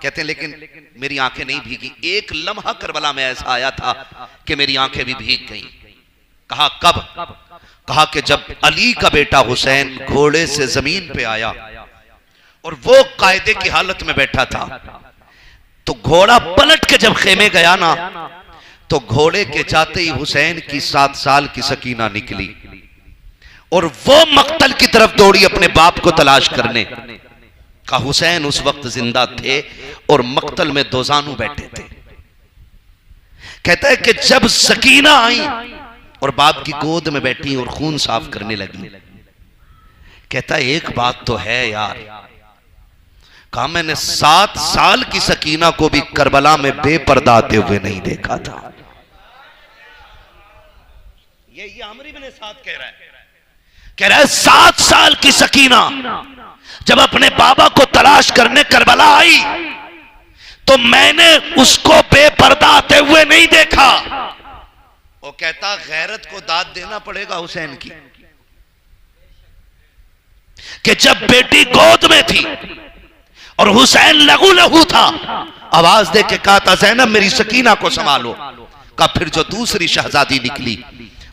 कहते हैं लेकिन मेरी आंखें नहीं भीगी, एक लम्हा करबला में ऐसा आया था कि मेरी आंखें भी भीग गईं। कहा कब? कहा कि जब अली का बेटा हुसैन घोड़े से जमीन पे आया और वो कायदे की हालत में बैठा था, तो घोड़ा पलट के जब खेमे गया ना, तो घोड़े के जाते ही हुसैन की 7 साल की सकीना निकली और वो मक्तल की तरफ दौड़ी अपने बाप को तलाश करने। का हुसैन उस वक्त जिंदा थे और मक्तल में दोजानू बैठे थे। कहता है कि जब सकीना आई और बाप की गोद में बैठी और खून साफ करने लगी, कहता है एक बात तो है यार, कहा मैंने 7 साल की सकीना को भी करबला में बेपर्दा आते हुए नहीं देखा था। ये अमर इब्ने साद कह रहा है 7 साल की सकीना जब अपने बाबा को तलाश करने करबला आई तो मैंने उसको बेपर्दा आते हुए नहीं देखा। वो कहता गैरत को दाद देना पड़ेगा हुसैन की, कि जब बेटी गोद में थी और हुसैन लहू लहू था, आवाज दे के कहा था ज़ैनब मेरी सकीना को संभालो। का फिर जो दूसरी शहजादी निकली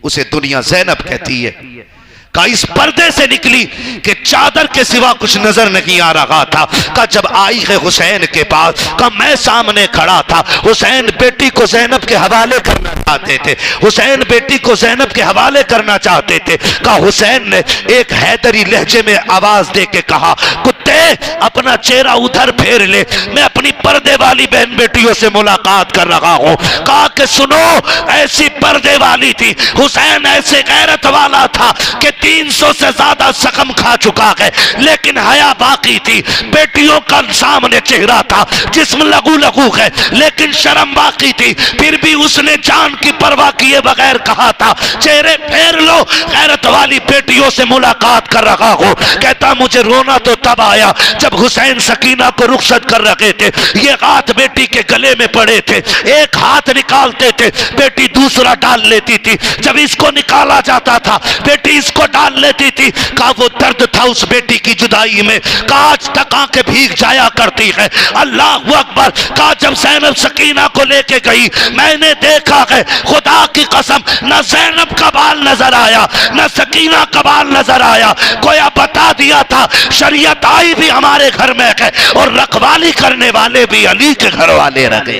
उसे दुनिया ज़ैनब कहती है। का इस पर्दे से निकली कि चादर के सिवा कुछ नजर नहीं आ रहा था। का जब आई है हुसैन के पास, का मैं सामने खड़ा था, हुसैन बेटी को ज़ैनब के हवाले करना चाहते थे, हुसैन बेटी को ज़ैनब के हवाले करना चाहते थे। का हुसैन ने एक हैदरी लहजे में आवाज दे के कहा कुत्ते अपना चेहरा उधर फेर ले, मैं अपनी पर्दे वाली बहन बेटियों से मुलाकात कर रहा हूं। कहा कि सुनो ऐसी पर्दे वाली थी, हुसैन ऐसे गैरत वाला था कि 300 से ज्यादा जख्म खा चुका है, लेकिन हया बाकी थी। बेटियों का सामने चेहरा था, जिस्म लघु लघु है, लेकिन शर्म बाकी थी। फिर भी उसने जान की परवाह किए बगैर कहा था, चेहरे फेर लो, गैरत वाली बेटियों से मुलाकात कर रहा हो। कहता मुझे रोना तो तब आया जब हुसैन सकीना को रुखसत कर रखे थे। ये हाथ बेटी के गले में पड़े थे, एक हाथ निकालते थे, बेटी दूसरा डाल लेती थी। जब इसको निकाला जाता था, बेटी इसको डाल लेती थी। कहा वो दर्द था उस बेटी की जुदाई में, काज तक आंखें भीग जाया करती है। अल्लाह अकबर। कहा जब ज़ैनब सकीना को लेके गई, मैंने देखा है खुदा की कसम, न ज़ैनब का बाल नजर आया, न सकीना का बाल नजर आया। कोया बता दिया था शरीयत आई भी हमारे घर में है और रखवाली करने वाले भी अली के घर वाले रहे।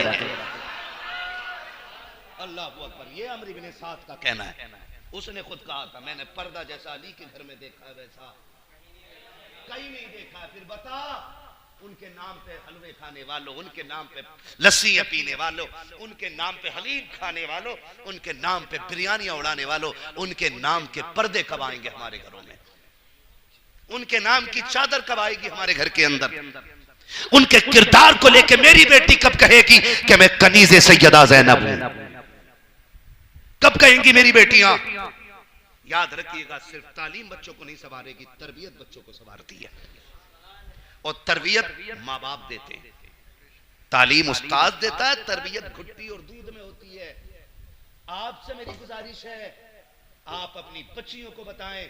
अल्लाह अकबर। ये अमर इब्न साद का कहना है। उसने खुद कहा था मैंने पर्दा जैसा अली के घर में देखा है, वैसा कहीं नहीं देखा। फिर बता, उनके नाम पे हलवे खाने वालों, उनके नाम पे लस्सियां पीने वालों, उनके नाम पे हलीम खाने वालों, उनके नाम पे बिरयानियां उड़ाने वालों, उनके नाम के पर्दे कब आएंगे हमारे घरों में? उनके नाम की चादर कब आएगी हमारे घर के अंदर? उनके किरदार को लेके मेरी बेटी कब कहेगी कि मैं कनीज़े सैयदा ज़ैनब हूं? कब कहेंगी मेरी बेटियां? याद रखिएगा, सिर्फ तालीम बच्चों को नहीं संवारेगी, तरबियत बच्चों को संवारती है। और तरबियत माँ बाप देते हैं, तालीम उस्ताद देता है, तरबियत घुट्टी और दूध में होती है। आपसे मेरी गुजारिश है, आप अपनी बच्चियों को बताएं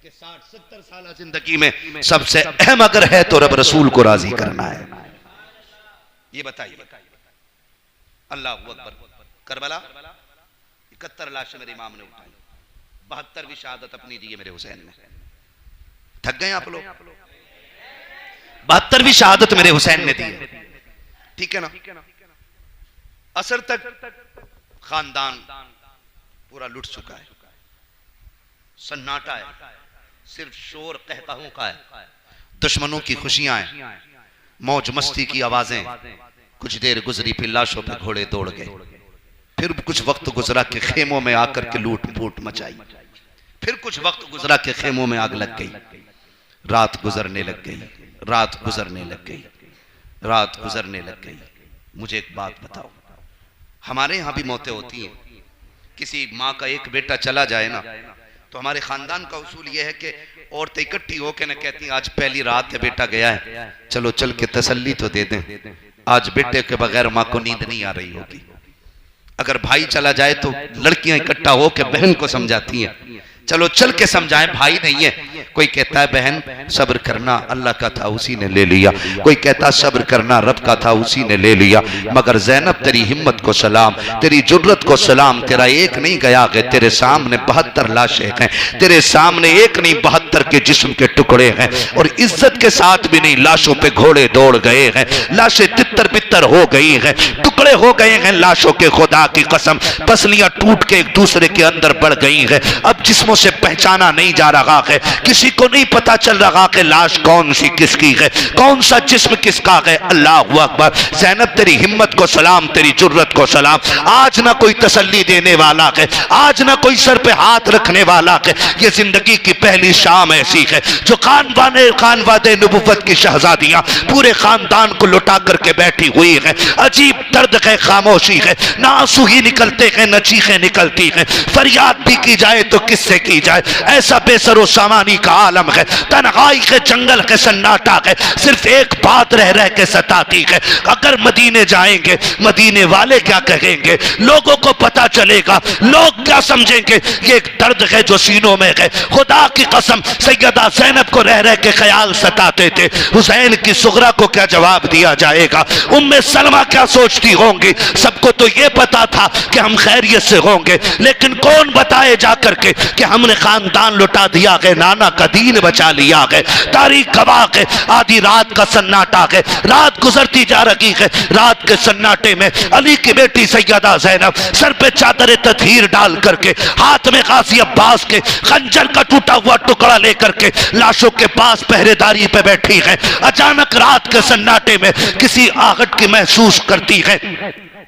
कि 60-70 साल जिंदगी में सबसे अहम अगर है तो रब रसूल को राजी करना है। ये बताइए। अल्लाह अकबर। करबला 71 लाशें मेरे इमाम ने उठाई, 72वीं शहादत अपनी दी है मेरे हुसैन ने। थक गए आप लोग? 72वीं शहादत मेरे हुसैन ने दी है, ठीक है ना? असर तक खानदान पूरा लुट चुका है, सन्नाटा है, सिर्फ शोर कहकाहों का है, दुश्मनों की खुशियां हैं, मौज मस्ती की आवाजें। कुछ देर गुजरी, फिर लाशों पे घोड़े दौड़ गए। फिर कुछ वक्त गुजरा के खेमों में आकर के लूट फूट मचाई। फिर कुछ वक्त गुजरा के खेमों में आग लग गई। रात गुजरने लग गई, रात गुजरने लग गई, रात गुजरने लग गई। मुझे एक बात बताओ, हमारे यहाँ भी मौतें होती हैं। किसी माँ का एक बेटा चला जाए ना, तो हमारे खानदान का उसूल यह है कि औरतें इकट्ठी होकर न कहती आज पहली रात है, बेटा गया है, चलो चल के तसल्ली तो दे दें, आज बेटे के बगैर माँ को नींद नहीं आ रही होगी। अगर भाई चला जाए तो लड़कियां इकट्ठा होकर बहन को समझाती हैं, चलो चल के समझाएं, भाई नहीं है। कोई कहता है बहन सब्र करना, अल्लाह का था उसी ने ले लिया। कोई कहता सब्र करना, रब का था उसी ने ले लिया। मगर ज़ैनब तेरी हिम्मत को सलाम, तेरी जुर्रत को सलाम, तेरा एक नहीं गया है, तेरे सामने 72 लाशें हैं, तेरे सामने एक नहीं 72 के जिस्म के टुकड़े हैं। और इज्जत के साथ भी नहीं, लाशों पे घोड़े दौड़ गए हैं, लाशें तितर बितर हो गई हैं, टुकड़े हो गए हैं लाशों के। खुदा की कसम, पसलियां टूट के एक दूसरे के अंदर बढ़ गई हैं। अब जिस्मों से पहचाना नहीं जा रहा है, किसी को नहीं पता चल रहा कि लाश कौन सी किसकी है, कौन सा जिस्म किसका है। अल्लाह अकबर। ज़ैनब तेरी हिम्मत को सलाम, तेरी जुर्रत को सलाम। आज ना कोई तसल्ली देने वाला है, आज ना कोई सर पे हाथ रखने वाला है। ये जिंदगी की पहली शाम ऐसी है जो खानवादे नबुव्वत की शहजादियां पूरे खानदान को लुटा करके बैठी हुई है। अजीब दर्द है, खामोशी है, ना आंसू ही निकलते हैं, न चीखें निकलती हैं। फरियाद भी की जाए तो किससे की जाए? ऐसा बेसरो सामानी का आलम है, तन्हाई के जंगल के सन्नाटा है, सिर्फ एक बात रह रह के सताती है। अगर मदीने जाएंगे, मदीने वाले क्या कहेंगे, लोगों को पता चलेगा, लोग क्या समझेंगे। ये एक दर्द है जो सीनों में है। खुदा की कसम, सैयदा ज़ैनब को रह रह के ख्याल सताते थे, हुसैन की सुगरा को क्या जवाब दिया जाएगा, उम्मे सलमा क्या सोचती होंगी। सबको तो ये पता था कि हम खैरियत से होंगे, लेकिन कौन बताए जाकर के कि हमने खानदान लुटा दिया है, नाना का दीन बचा लिया है। तारीख गवाह है, आधी रात का सन्नाटा है, रात गुजरती जा रही है। रात के सन्नाटे में अली की बेटी सैयदा ज़ैनब सर पे चादर ततहीर डाल करके, हाथ में गाज़ी अब्बास के खंजर का टूटा हुआ टुकड़ा लेकर के लाशों के पास पहरेदारी पे बैठी है। अचानक रात के सन्नाटे में किसी आहट की महसूस करती है।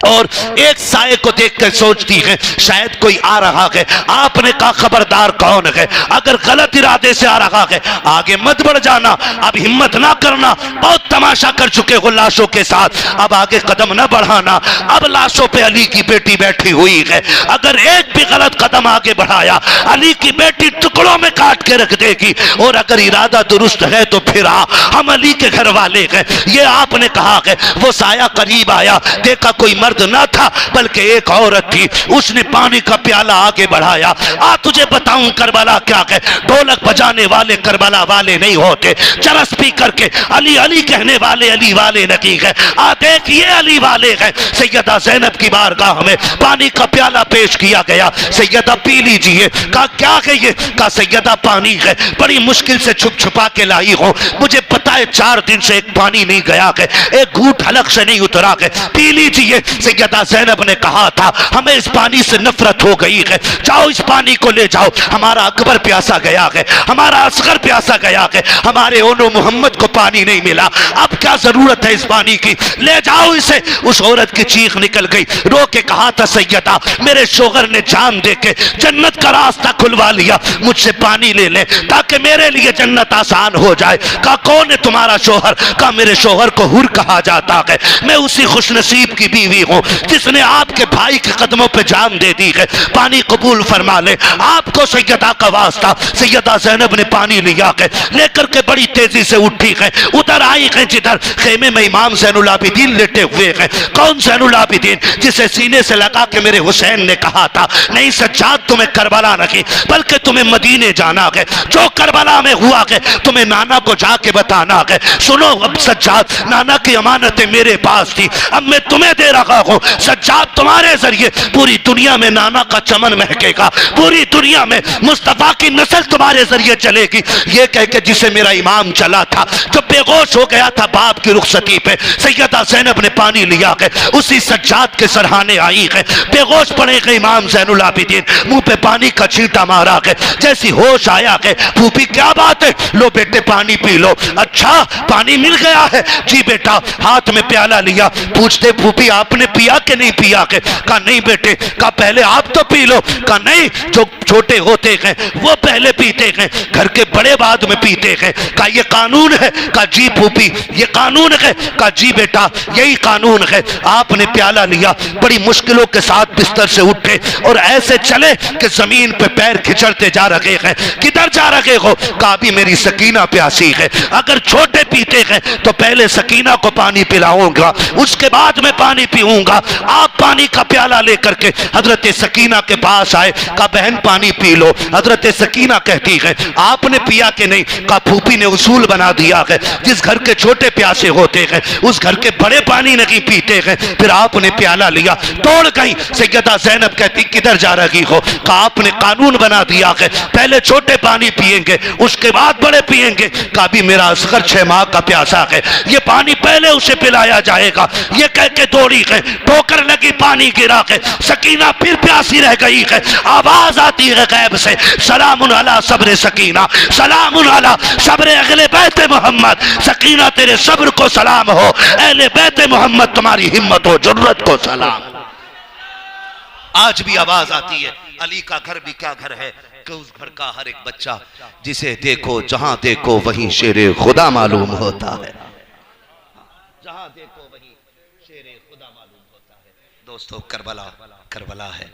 और एक साए को देखकर सोचती है शायद कोई आ रहा है। आपने कहा खबरदार कौन है, अगर गलत इरादे से आ रहा है आगे मत बढ़ जाना, अब हिम्मत ना करना, बहुत तमाशा कर चुके हो लाशों के साथ, अब आगे कदम ना बढ़ाना। अब लाशों पे अली की बेटी बैठी हुई है, अगर एक भी गलत कदम आगे बढ़ाया अली की बेटी टुकड़ों में काट के रख देगी, और अगर इरादा दुरुस्त है तो फिर हम अली के घर वाले हैं। ये आपने कहा है। वो साया करीब आया, देखा कोई मर्द ना था बल्कि एक औरत थी, उसने पानी का प्याला आगे बढ़ाया। तुझे बताऊं करबला क्या है, ढोलक बजाने वाले करबला वाले नहीं होते, चरस पी करके अली अली कहने वाले अली वाले नहीं है। देख ये अली वाले हैं। सैयदा ज़ैनब की बारगाह में पानी का प्याला पेश किया गया, सैयदा पी लीजिए। कहा क्या है ये? कहा सैयदा पानी है, बड़ी मुश्किल से छुप छुपा के लाई हूं, मुझे पता है 4 दिन से एक पानी नहीं गया है, एक घूंट हलक से नहीं उतरा है, पी लीजिए। सैयदा ज़ैनब ने कहा था हमें इस पानी से नफरत हो गई है, जाओ इस पानी को ले जाओ, हमारा अकबर प्यासा गया है, हमारा असगर प्यासा गया है, हमारे ओनो मोहम्मद को पानी नहीं मिला, अब क्या जरूरत है इस पानी की, ले जाओ इसे। उस औरत की चीख निकल गई, रो के कहा था सैयदा मेरे शोहर ने जान दे के जन्नत का रास्ता खुलवा लिया, मुझसे पानी ले ले ताकि मेरे लिए जन्नत आसान हो जाए। कहा कौन है तुम्हारा शोहर? कहा मेरे शोहर को हुर कहा जाता है, मैं उसी खुशनसीब की बीवी हूं जिसने आपके भाई के कदमों पे जान दे दी है, पानी कबूल फरमा ले। आपको सैयदा का वास्ता। सैयदा ज़ैनब ने पानी लिया है, लेकर के बड़ी तेजी से उठी है, उधर आई है जिधर खेमे में इमाम ज़ैनुल आबिदीन लेटे हुए हैं। कौन ज़ैनुल आबिदीन? जिसे सीने से लगा के मेरे हुसैन ने कहा था नहीं सज्जाद तुम्हें करबला नहीं बल्कि तुम्हें मदीने जाना है, जो करबला में हुआ है तुम्हें नाना को जाके बताना है। सुनो अब सज्जाद, नाना की अमानतें मेरे पास थी, अब मैं तुम्हें दे रहा हूं, सज्जाद तुम्हारे जरिए पूरी दुनिया में नाना का चमन महकेगा, पूरी दुनिया में मुस्तफा की नस्ल तुम्हारे जरिए चलेगी। ये कह के जिसे मेरा इमाम चला था, जो बेहोश हो गया था बाप की रुखसती पे, सैयदा ज़ैनब ने पानी लिया है, उसी सज्जाद के सरहाने आई है, बेहोश पड़े गए इमाम ज़ैनुल आबिदीन, मुंह पे पानी का छींटा मारा है, जैसी होश आया है, फूफी क्या बात है, लो बेटे पानी पी लो। अच्छा पानी मिल गया है? जी बेटा। हाथ में प्याला लिया, पूछते फूफी आपने पिया कि नहीं पिया के? कहा नहीं बेटे। कहा पहले आप तो पी लो। कहा नहीं, जो छोटे होते हैं वो पहले पीते हैं, घर के बड़े बाद में पीते हैं। कहा ये कानून है? कहा जी फूफी ये कानून है। कहा जी बेटा यही कानून है। आपने प्याला लिया, बड़ी मुश्किलों के साथ बिस्तर से उठे और ऐसे चले कि जमीन पे पैर खिंचड़ते जा रहे हैं। किधर जा रहे हो? कहा अभी मेरी सकीना प्यासी है, अगर छोटे पीते हैं तो पहले सकीना को पानी पिलाऊंगा, उसके बाद मैं पानी पीऊंगा। आप पानी का प्याला लेकर के हजरत सकीना के पास आए, कहा बहन पानी पी लो। हजरत सकीना कहती है आपने पिया कि नहीं? कहा फूफी ने उसूल बना दिया है, जिस घर के छोटे प्यासे होते हैं उस घर के बड़े पानी नहीं पीते हैं। फिर आपने प्याला लिया, तोड़ गई। सैयदा ज़ैनब कहती किधर जा रही हो? कहा आपने कानून बना दिया है, पहले छोटे पानी पिएंगे उसके बाद बड़े पिएंगे। कहा भी मेरा असगर 6 माह का प्यासा है, ये पानी पहले उसे पिलाया जाएगा। ये कह के दौड़ी है, ठोकर लगी, पानी गिरा है, सकीना फिर प्यासी रह गई है। आवाज आती है गैब से, सलामुन अला सब्र सकीना, सलामुन अला सब्र अहले बैत मोहम्मद। सकीना तेरे सब्र को सलाम हो, अहले बैत मोहम्मद तुम्हारी हिम्मत हो जुर्रत को सलाम। आज भी आवाज आती है। अली का घर भी क्या घर है कि उस घर का हर एक बच्चा जिसे देखो जहां देखो वहीं शेरे खुदा मालूम होता है, जहां देखो वहीं शेरे खुदा मालूम होता है। दोस्तों करबला करबला है,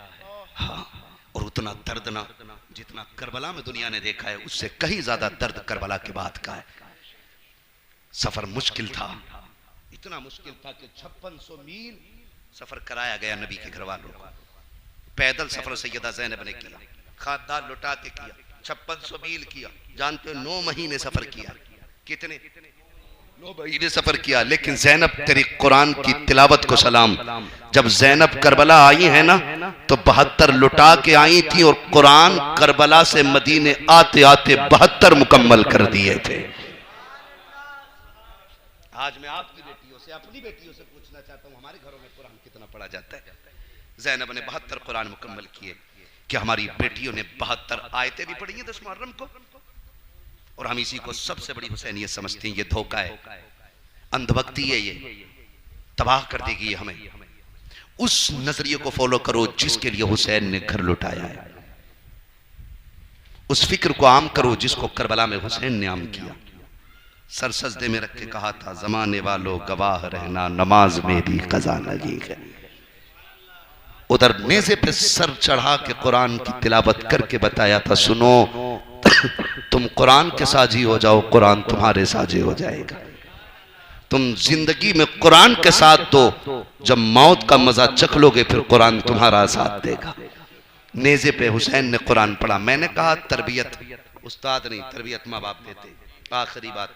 हाँ, और उतना दर्द ना जितना करबला में दुनिया ने देखा है उससे कहीं ज्यादा दर्द करबला के बाद का है। सफर मुश्किल था, इतना मुश्किल था कि 5600 मील सफर कराया गया नबी के घर वालों को। पैदल सफर सैयदा ज़ैनब ने किया, खानदान लुटा के किया, 5600 मील किया। जानते हो 9 महीने सफर किया। कितने? 9 महीने सफर किया। लेकिन ज़ैनब तेरी कुरान की तिलावत को सलाम। जब ज़ैनब करबला आई है ना तो 72 लुटा के आई थी और कुरान करबला से मदीने आते आते 72 मुकम्मल कर दिए थे। आज मैं आपकी बेटियों से, अपनी बेटियों से पूछना चाहता हूं हमारे घरों में कुरान कितना पढ़ा जाता है? ज़ैनब ने 72 कुरान मुकम्मल किए। कि हमारी बेटियों ने 72 आयतें भी पढ़ी हैं 10 मुहर्रम को, और हम इसी को सबसे बड़ी हुसैनियत समझते हैं। ये धोखा है, अंधभक्ति है, ये तबाह कर देगी हमें। उस नजरिए को फॉलो करो जिसके लिए हुसैन ने घर लुटाया है। उस फिक्र को आम करो जिसको करबला में हुसैन ने आम किया। सर सजदे में रख के कहा था, जमाने वालों गवाह रहना, नमाज मेरी कज़ा लगी है। उधर नेज़े पे सर चढ़ा के कुरान की तिलावत करके बताया था, सुनो तुम कुरान के साजी हो जाओ, कुरान तुम्हारे साजी हो जाएगा। तुम जिंदगी में कुरान के साथ दो, जब मौत का मजा चख लोगे फिर कुरान तुम्हारा साथ देगा। नेज़े पे हुसैन ने कुरान पढ़ा। मैंने कहा तरबियत उस्ताद नहीं, तरबियत माँ बाप देते। आखिरी बात,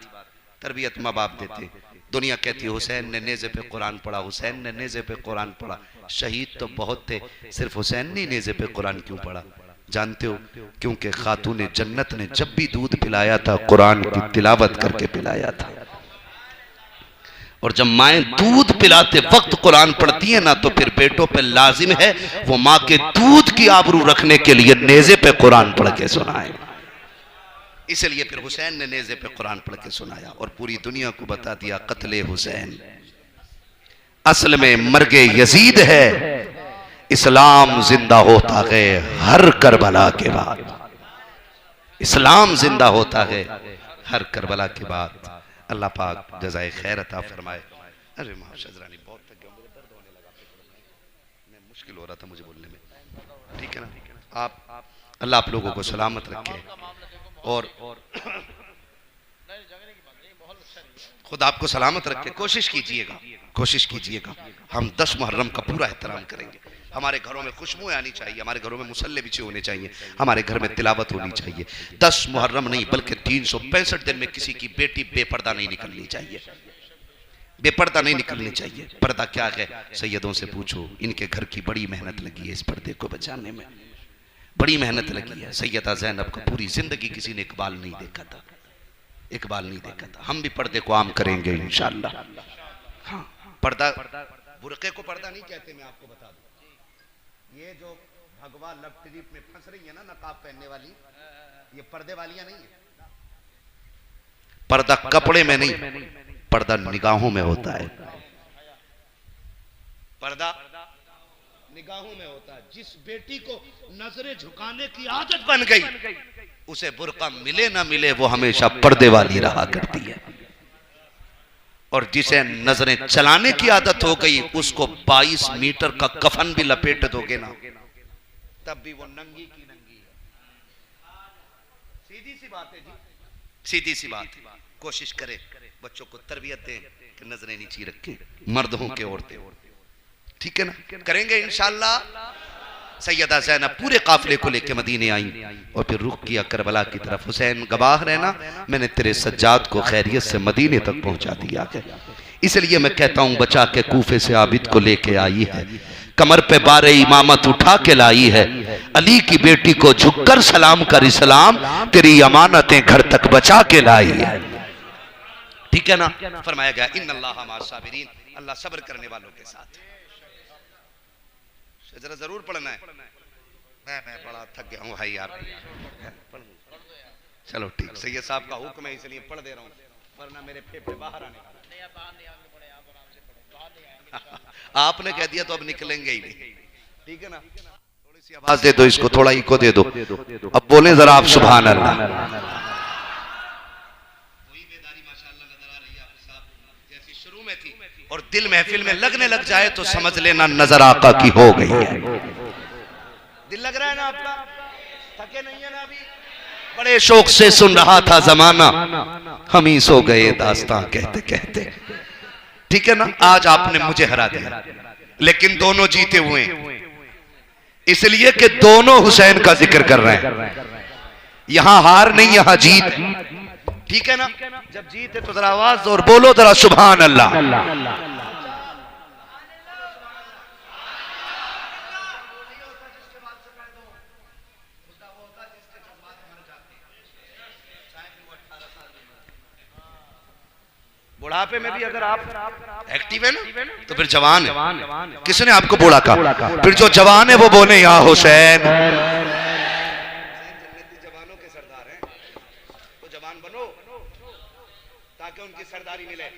तरबियत माँ बाप देते। दुनिया कहती है हुसैन ने नेज़े पे कुरान पढ़ा, हुसैन ने नेज़े पे कुरान पढ़ा। शहीद तो बहुत थे, सिर्फ हुसैन ने नेज़े पे कुरान क्यों पढ़ा जानते हो? क्योंकि खातून जन्नत ने जब भी दूध पिलाया था कुरान की तिलावत करके पिलाया था। और जब माएँ दूध पिलाते वक्त कुरान पढ़ती है ना, तो फिर बेटों पे लाजिम है वो माँ के दूध की आबरू रखने के लिए नेज़े पे कुरान पढ़ के सुनाए। इसलिए फिर हुसैन ने नेज़े पे कुरान पढ़ के सुनाया और पूरी दुनिया को बता दिया कत्ले हुसैन असल में मर्गे यजीद है, इस्लाम जिंदा होता है हर करबला के बाद। इस्लाम जिंदा होता है हर करबला के बाद। अल्लाह पाक जज़ाए खैर अता फरमाए। अरे महाशजरानी बहुत थक गया, मुझे दर्द होने लगा, मैं मुश्किल हो रहा था मुझे बोलने में। ठीक है ना, आप अल्लाह आप लोगों को सलामत रखे और खुद आपको सलामत रखे। कोशिश कीजिएगा, कोशिश कीजिएगा। हम 10 मुहर्रम का पूरा एहतराम करेंगे। हमारे घरों में खुशबुएं आनी चाहिए, हमारे घरों में मुसल्ले बिछे होने चाहिए, हमारे घर में तिलावत होनी चाहिए। 10 मुहर्रम नहीं बल्कि 365 दिन में किसी की बेटी बेपर्दा नहीं निकलनी चाहिए, बेपर्दा नहीं निकलनी चाहिए। पर्दा क्या है? सैयदों से पूछो, इनके घर की बड़ी मेहनत लगी है इस पर्दे को बचाने में, बड़ी मेहनत लगी है। सैयदा ज़ैनब को पूरी जिंदगी किसी ने इकबाल नहीं देखा था, इकबाल नहीं देखा था। हम भी पर्दे को आम करेंगे इंशाअल्लाह। हाँ, पर्दा, बुरके को पर्दा नहीं कहते, मैं आपको बता दूं। ये जो भगवा लव ट्रिप में फंस रही है ना नकाब पहनने वाली, ये पर्दे वालियां नहीं है। पर्दा कपड़े में नहीं, पर्दा निगाहों में होता है। पर्दा निगाहों में होता है। जिस बेटी को नजरें झुकाने की आदत बन गई, उसे बुर्का मिले ना मिले वो हमेशा पर्दे वाली रहा करती है। और जिसे नजरें चलाने की आदत हो गई, उसको 22 मीटर का कफन भी लपेट दोगे ना, तब भी वो नंगी की नंगी है। सीधी सी बात है जी, सीधी सी बात है। कोशिश करें बच्चों को तरबियत दें कि नजरें नीची रखें, मर्द हों के औरतें। ठीक है ना, करेंगे इंशाअल्लाह। सैयदा ज़ैनब पूरे काफिले को लेकर मदीने आई और फिर रुख किया करबला की तरफ। हुसैन गवाह रहना, मैंने तेरे सज्जाद को खैरियत से मदीने तक पहुंचा दिया है। इसलिए मैं कहता हूं बचा के कूफे से आबिद को लेके आई है, कमर पे बारे इमामत उठा के लाई है। अली की बेटी को झुककर सलाम कर इस्लाम, तेरी अमानतें घर तक बचा के लाई है। ठीक है ना, फरमाया गया इन्नल्लाह मअस साबिरीन, अल्लाह सब्र करने वालों के साथ। जरा जरूर पढ़ना है, मैं बड़ा थक गया हूँ भाई यार। चलो ठीक, सैयद साहब का हुक्म है इसलिए पढ़ दे रहा हूँ, वरना मेरे फेफड़े बाहर आने वाले। आपने कह दिया तो अब निकलेंगे ही नहीं। ठीक है ना, थोड़ी सी आवाज दे दो इसको, थोड़ा इको दे दो। अब बोले जरा आप सुभान अल्लाह। और दिल महफिल में लगने लग जाए तो समझ लेना नजर आका की हो गई है। दिल लग रहा है ना आपका, थके नहीं है ना अभी? बड़े शौक से सुन रहा था जमाना, हम ही सो गए दास्तां कहते कहते। ठीक है ना, आज आपने मुझे हरा दिया, लेकिन दोनों जीते हुए, इसलिए कि दोनों हुसैन का जिक्र कर रहे हैं। यहां हार नहीं, यहां जीत। ठीक है ना, जब जीते तो जरा आवाज और बोलो जरा सुभान अल्लाह। बुढ़ापे में भी अगर आप एक्टिव है ना तो फिर जवान है। किसने आपको बूढ़ा कहा? फिर जो जवान है वो बोले या हुसैन। जवानों के सरदार हैं, तो जवान बनो ताकि उनकी सरदारी मिले।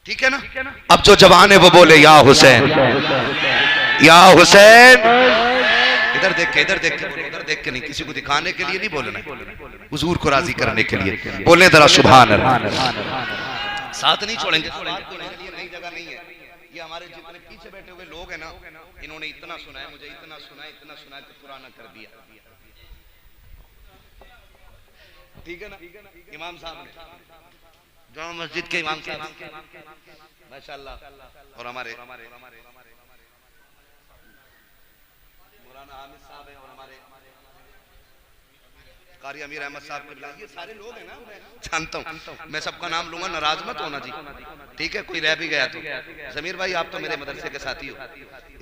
ठीक है ना। अब जो जवान है वो बोले या हुसैन, या हुसैन। इधर देख के, इधर देख के, उधर देख के नहीं, किसी को दिखाने के लिए नहीं बोलना, हुजूर को राजी करने के लिए बोले जरा सुभान अल्लाह। साथ नहीं छोड़ेंगे, नई जगह नहीं है ये। हमारे जितने पीछे बैठे हुए लोग हैं ना, इन्होंने इतना सुना है, मुझे इतना सुना है, इतना सुना है कि पुराना कर दिया। ठीक है ना। इमाम साहब ने, जामा मस्जिद के इमाम साहब माशाअल्लाह, और हमारे मौलाना हामिद साहब हैं, और हमारे कारी अमीर अहमद साहब, ये सारे लोग हैं ना, मैं जानता हूँ। मैं सबका नाम लूंगा, नाराज मत होना जी, ठीक है। कोई रह भी गया तो जमीर भाई, आप तो मेरे मदरसे के साथी हो,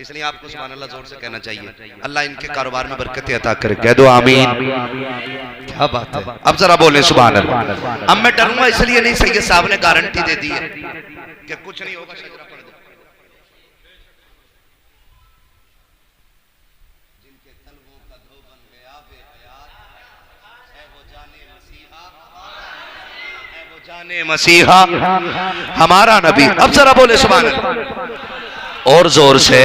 इसलिए आपको सुभान अल्लाह जोर से कहना चाहिए। अल्लाह इनके कारोबार में बरकतें अता करे, कह दो आमीन। क्या बात है। अब जरा बोले सुभान अल्लाह। अब मैं डरूंगा इसलिए नहीं, सैयद साहब ने गारंटी दे दी है कि कुछ नहीं होगा। शजरा पढ़ दो। जिनके तलवों का धोबन गया बेहयात है वो जाने मसीहा, है वो जाने मसीहा हमारा नबी। अब जरा बोले सुभान अल्लाह और जोर से।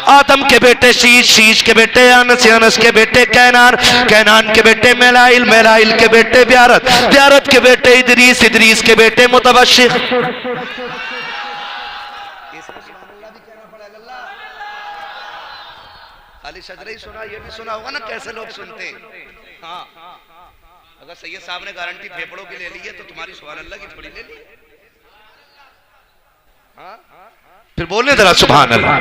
आदम के बेटे शीश, शीश के बेटे अनस, अनस के बेटे कैनान, कैनान के बेटे मेलाइल, मेलाइल के बेटे ब्यारत, ब्यारत के बेटे इदरीस, इदरीस के बेटे मुतबश्शिर। खाली शजरा ही सुना, ये भी सुना होगा ना कैसे लोग सुनते हैं। हाँ, अगर सैयद साहब ने गारंटी फेफड़ों की ले ली है तो तुम्हारी सुभान अल्लाह की थोड़ी ले ली। हाँ, फिर बोलने जरा सुभान अल्लाह।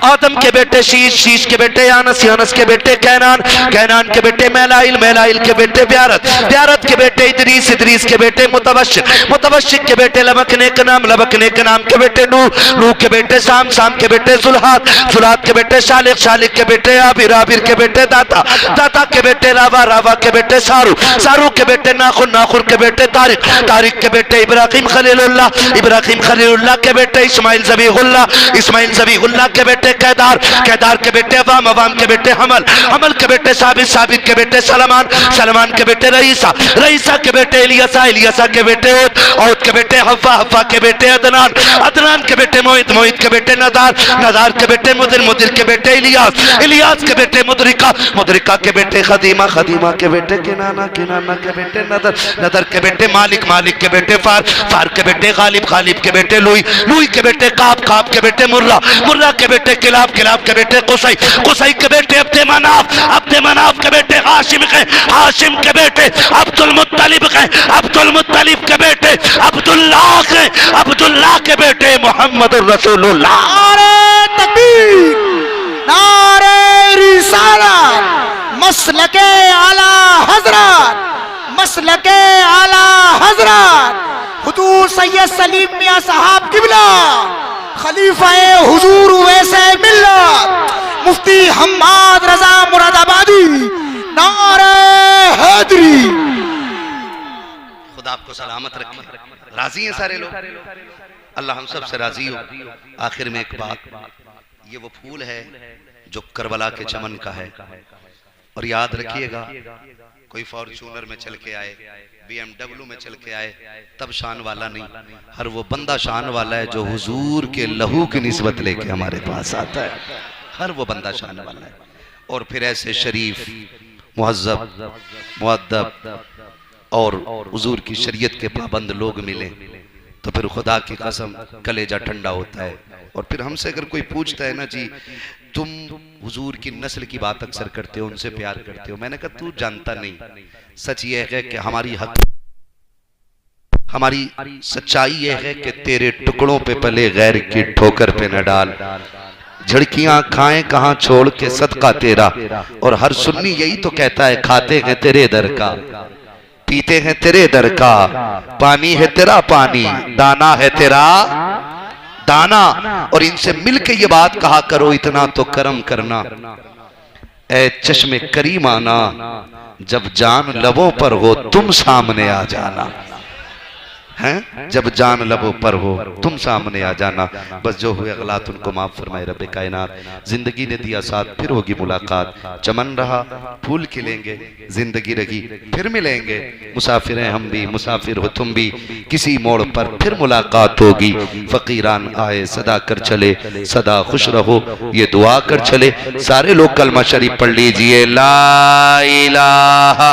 आदम के बेटे शीश, शीश के बेटे अनस, अनस के बेटे कैनान, कैनान के बेटे मेलाइल, मेलाइल के बेटे ब्यारत, ब्यारत के बेटे इदरीस, इदरीस के बेटे मुतबश्शिर, मुतबश्शिर के बेटे लबकने के नाम, लबकने के नाम के बेटे नूह, नूह के बेटे शाम, शाम के बेटे जुल्हात, जुल्हात के बेटे शालिक, शालिक के बेटे आबिर, आबिर के बेटे दाता, दाता के बेटे रावा, रावा के बेटे सारू, सारू के बेटे नाखुर, नाखुर के बेटे तारिक, तारिक के बेटे इब्राहिम खलीलुल्लाह, इब्राहिम खलीलुल्लाह के बेटे इस्माइल ज़बीहुल्लाह, इस्माइल ज़बीहुल्लाह के बेटे कैदार, कैदार के बेटे अवाम, अवाम के बेटे हमल, हमल के बेटे साबित, साबित के बेटे सलमान, सलमान के बेटे रईसा, रईसा के बेटे इलियासा, इलियासा के बेटे औद, औद के बेटे हफ्फा, हफ्फा के बेटे अदनान, अदनान के बेटे मोहित, मोहित के बेटे नदार, नदार के बेटे मुदिर, मुदिर के बेटे इलियास, इलियास के बेटे मुदरिका, मुदरिका के बेटे खदीमा, खदीमा के बेटे किनाना, किनाना के बेटे नदर, नदर के बेटे मालिक, मालिक के बेटे फार, फार के बेटे गालिब, गालिब के बेटे लुई, लुई के बेटे काब, काब के बेटे मुर्रा, मुर्रा के बेटे किलाब, किलाब के बेटे कुसै, कुसै के बेटे अब्दे मनाफ, अब्दे मनाफ के बेटे हाशिम के, हाशिम के बेटे अब्दुल मुत्तलिब के, अब्दुल मुत्तलिब के बेटे अब्दुल्लाह के, अब्दुल्लाह के बेटे मोहम्मद रसूलुल्लाह। नारे तकबीर, नारे रिसालत, मसलके आला हजरत, मसलके आला हजरत हुजूर सैयद सलीम मियां साहब किबला, खलीफाए हुजूर वैसे मिल्लत, मुफ्ती हम्माद रजा मुरादाबादी, नारे हैदरी। खुदा आपको सलामत रखे। राजी हैं सारे लोग? अल्लाह हम सब से राजी हो। आखिर में एक बात, ये वो फूल है जो करबला के चमन का है, और याद रखिएगा कोई फॉर्च्यूनर में चल के आए, BMW में चल के आए तब शान वाला नहीं, हर वो बंदा शान वाला है जो हुजूर के लहू की निस्बत लेके हमारे पास आता है, हर वो बंदा शान वाला है। और फिर ऐसे शरीफ, मुहज्जब, मुअद्दब और हुजूर की शरीयत के पाबंद लोग मिले तो फिर खुदा की कसम कलेजा ठंडा होता है। और फिर हमसे अगर कोई पूछता है ना जी तुम हुजूर की नस्ल की बात अक्सर करते हो, उनसे प्यार करते हो, मैंने कहा तू जानता नहीं, सच ये है कि हमारी सच्चाई ये है कि तेरे टुकड़ों पे पले गैर की ठोकर पे न डाल, झड़कियां खाएं कहां छोड़ के सदका तेरा। और हर सुन्नी यही तो कहता है खाते हैं तेरे दर का, पीते हैं तेरे दर का, पानी है तेरा पानी, दाना है तेरा दाना। और इनसे मिलके ये बात कहा करो इतना तो करम करना, ए चश्मे करीमाना, जब जान लबों पर हो तुम सामने आ जाना। हैं, जब जान लबों पर हो तुम सामने आ जाना। बस जो हुए गलत उनको माफ फरमाए रब कायनात। जिंदगी ने दिया साथ, फिर होगी मुलाकात। चमन रहा फूल खिलेंगे, जिंदगी रही फिर मिलेंगे। मुसाफिर हैं हम भी, मुसाफिर हो तुम भी, किसी मोड़ पर फिर मुलाकात होगी। फकीरान आए सदा कर चले, सदा खुश रहो ये दुआ कर चले। सारे लोग कलमा शरीफ पढ़ लीजिए, ला इलाहा